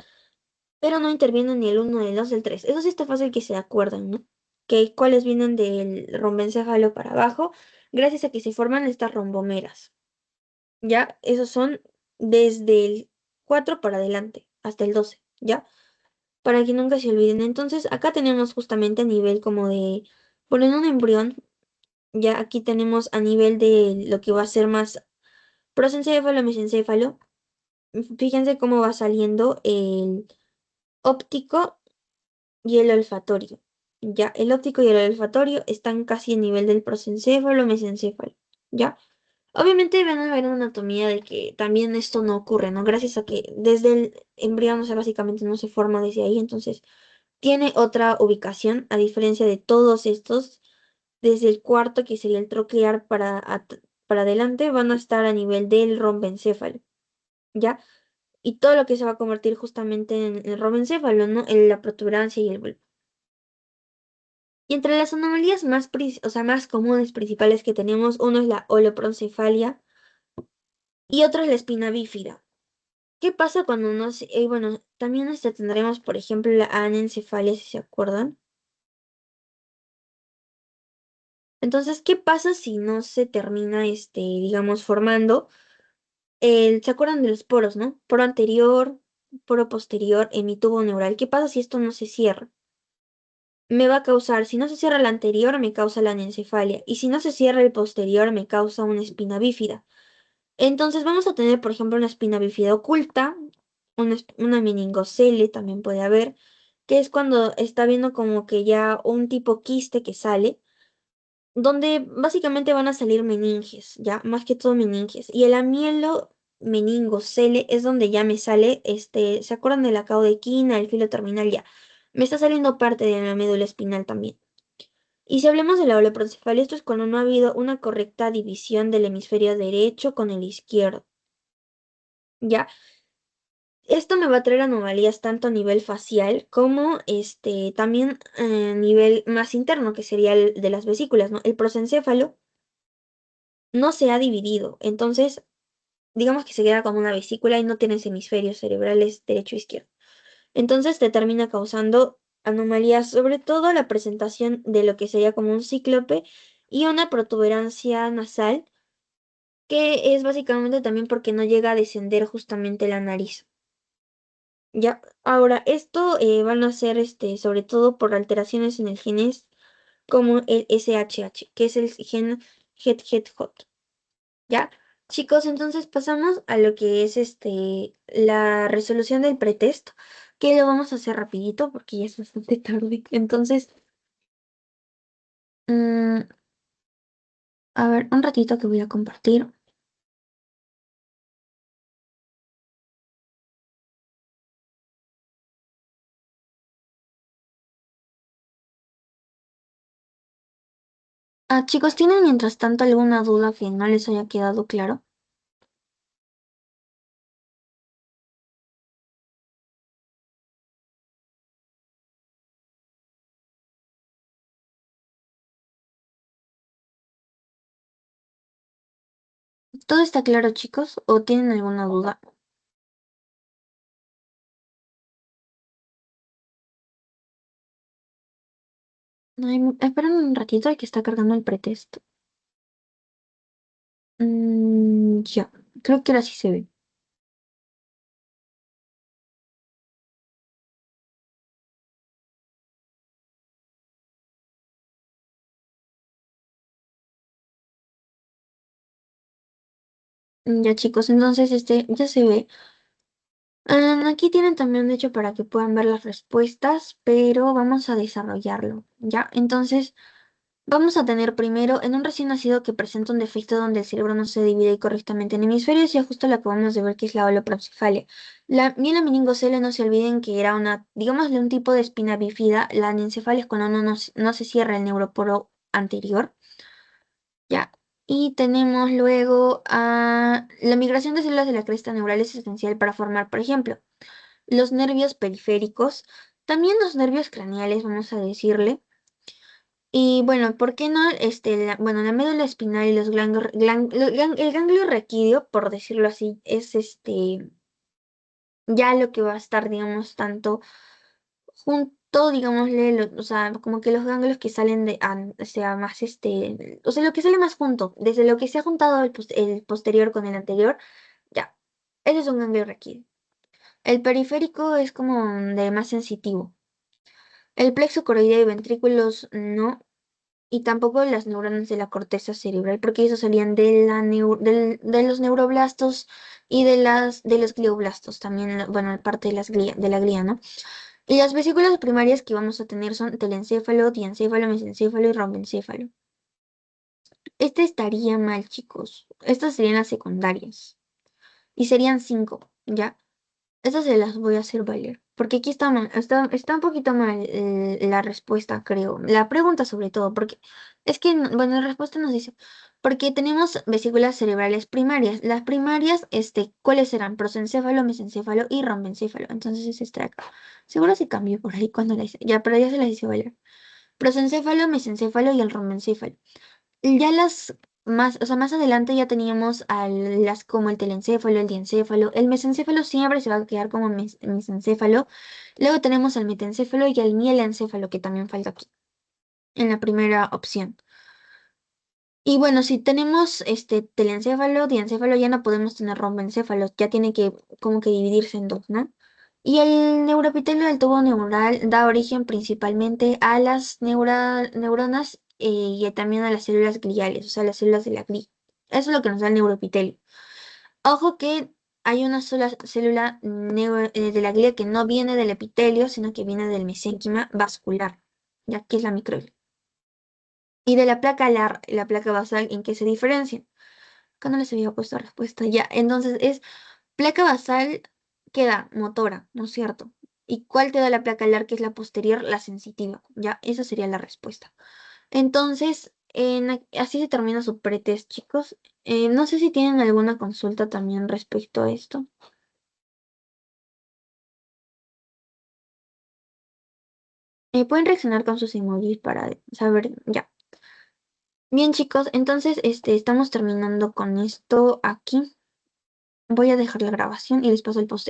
Pero no intervienen ni el 1, ni el 2, el 3. Eso sí está fácil que se acuerdan, ¿no? Que cuáles vienen del rombencéfalo para abajo, gracias a que se forman estas rombomeras, ¿ya? Esos son desde el 4 para adelante, hasta el 12, ¿ya? Para que nunca se olviden. Entonces, acá tenemos justamente a nivel como bueno, en un embrión, ya aquí tenemos a nivel de lo que va a ser más prosencéfalo, mesencéfalo. Fíjense cómo va saliendo el óptico y el olfatorio. Ya, el óptico y el olfatorio están casi a nivel del prosencéfalo, mesencéfalo. Ya. Obviamente van a ver una anatomía de que también esto no ocurre, ¿no? Gracias a que desde el embrión, o sea, básicamente no se forma desde ahí, entonces tiene otra ubicación, a diferencia de todos estos, desde el cuarto, que sería el troclear para adelante, van a estar a nivel del rombencéfalo, ¿ya? Y todo lo que se va a convertir justamente en el rombencéfalo, ¿no? En la protuberancia y el bulbo. Y entre las anomalías más, o sea, más comunes principales que tenemos, uno es la holoprosencefalia y otro es la espina bífida. ¿Qué pasa cuando uno bueno, también tendremos, por ejemplo, la anencefalia, si se acuerdan? Entonces, ¿qué pasa si no se termina, digamos, formando ¿se acuerdan de los poros, no? Poro anterior, poro posterior en mi tubo neural. ¿Qué pasa si esto no se cierra? Me va a causar, si no se cierra el anterior, me causa la anencefalia. Y si no se cierra el posterior, me causa una espina bífida. Entonces vamos a tener, por ejemplo, una espina bífida oculta, una meningocele también puede haber, que es cuando está viendo como que ya un tipo quiste que sale donde básicamente van a salir meninges, ya, más que todo meninges. Y el amielo meningocele es donde ya me sale, ¿se acuerdan de la caudequina, el filo terminal? Ya, me está saliendo parte de la médula espinal también. Y si hablamos de la oleoprocefalia, esto es cuando no ha habido una correcta división del hemisferio derecho con el izquierdo, ¿ya? Esto me va a traer anomalías tanto a nivel facial como también a nivel más interno, que sería el de las vesículas, ¿no? El prosencéfalo no se ha dividido. Entonces, digamos que se queda como una vesícula y no tienes hemisferios cerebrales derecho e izquierdo. Entonces te termina causando anomalías, sobre todo la presentación de lo que sería como un cíclope y una protuberancia nasal, que es básicamente también porque no llega a descender justamente la nariz. Ya, ahora, esto van a ser sobre todo por alteraciones en el genes como el SHH, que es el gen Het-Het-Hot. ¿Ya? Chicos, entonces pasamos a lo que es la resolución del pretest, que lo vamos a hacer rapidito porque ya es bastante tarde. Entonces, mm, a ver, un ratito que voy a compartir. Ah, chicos, ¿tienen mientras tanto alguna duda que no les haya quedado claro? ¿Todo está claro, chicos? ¿O tienen alguna duda? Ay, esperen un ratito, que está cargando el pretest. Ya, creo que ahora sí se ve. Ya, chicos, entonces ya se ve. Aquí tienen también, de hecho, para que puedan ver las respuestas, pero vamos a desarrollarlo, ¿ya? Entonces, vamos a tener primero en un recién nacido que presenta un defecto donde el cerebro no se divide correctamente en hemisferios y es justo lo que vamos a ver que es la holoprocefalia. Bien la meningocele, no se olviden que era digámosle, un tipo de espina bífida. La anencefalia es cuando no se cierra el neuroporo anterior, ¿ya? Y tenemos luego la migración de células de la cresta neural es esencial para formar, por ejemplo, los nervios periféricos, también los nervios craneales, vamos a decirle. Y bueno, ¿por qué no? Bueno, la médula espinal y los el ganglio raquídeo, por decirlo así, es ya lo que va a estar, digamos, tanto junto, digámosle, o sea, como que los ganglios que salen o sea, más o sea, lo que sale más junto, desde lo que se ha juntado el posterior con el anterior, ya, ese es un ganglio raquídeo. El periférico es como de más sensitivo. El plexo coroideo y ventrículos no, y tampoco las neuronas de la corteza cerebral, porque esos serían de los neuroblastos y de los glioblastos, también, bueno, parte de la glía, ¿no? Y las vesículas primarias que vamos a tener son telencéfalo, diencéfalo, mesencéfalo y rombencéfalo. Este estaría mal, chicos. Estas serían las secundarias. Y serían cinco, ¿ya? Estas se las voy a hacer valer. Porque aquí está mal, está un poquito mal la respuesta, creo. La pregunta sobre todo, porque es que, bueno, la respuesta nos dice, porque tenemos vesículas cerebrales primarias. Las primarias, ¿cuáles serán? Prosencéfalo, mesencéfalo y rombencéfalo. Entonces es acá. Seguro se cambió por ahí cuando la hice. Ya, pero ya se las hice valer. prosencéfalo, mesencéfalo y el rombencéfalo. Ya más, o sea, más adelante ya teníamos las como el telencéfalo, el diencéfalo. El mesencéfalo siempre se va a quedar como mesencéfalo. Luego tenemos el metencéfalo y el mielencéfalo, que también falta aquí, en la primera opción. Y bueno, si tenemos este telencéfalo, diencéfalo, ya no podemos tener rombencéfalos, ya tiene que como que dividirse en dos, ¿no? Y el neuroepitelio del tubo neural da origen principalmente a las neuronas y también a las células gliales, o sea, las células de la glia. Eso es lo que nos da el neuroepitelio. Ojo que hay una sola célula de la glia que no viene del epitelio, sino que viene del mesénquima vascular, ya que es la microglia. Y de la placa basal, ¿en qué se diferencian? Acá no les había puesto respuesta ya. Entonces es placa basal queda motora, ¿no es cierto? ¿Y cuál te da la placa alar, que es la posterior, la sensitiva? Ya, esa sería la respuesta. Entonces, así se termina su pretest, chicos. No sé si tienen alguna consulta también respecto a esto. Pueden reaccionar con sus emojis para saber, ya. Bien, chicos, entonces estamos terminando con esto aquí. Voy a dejar la grabación y les paso el post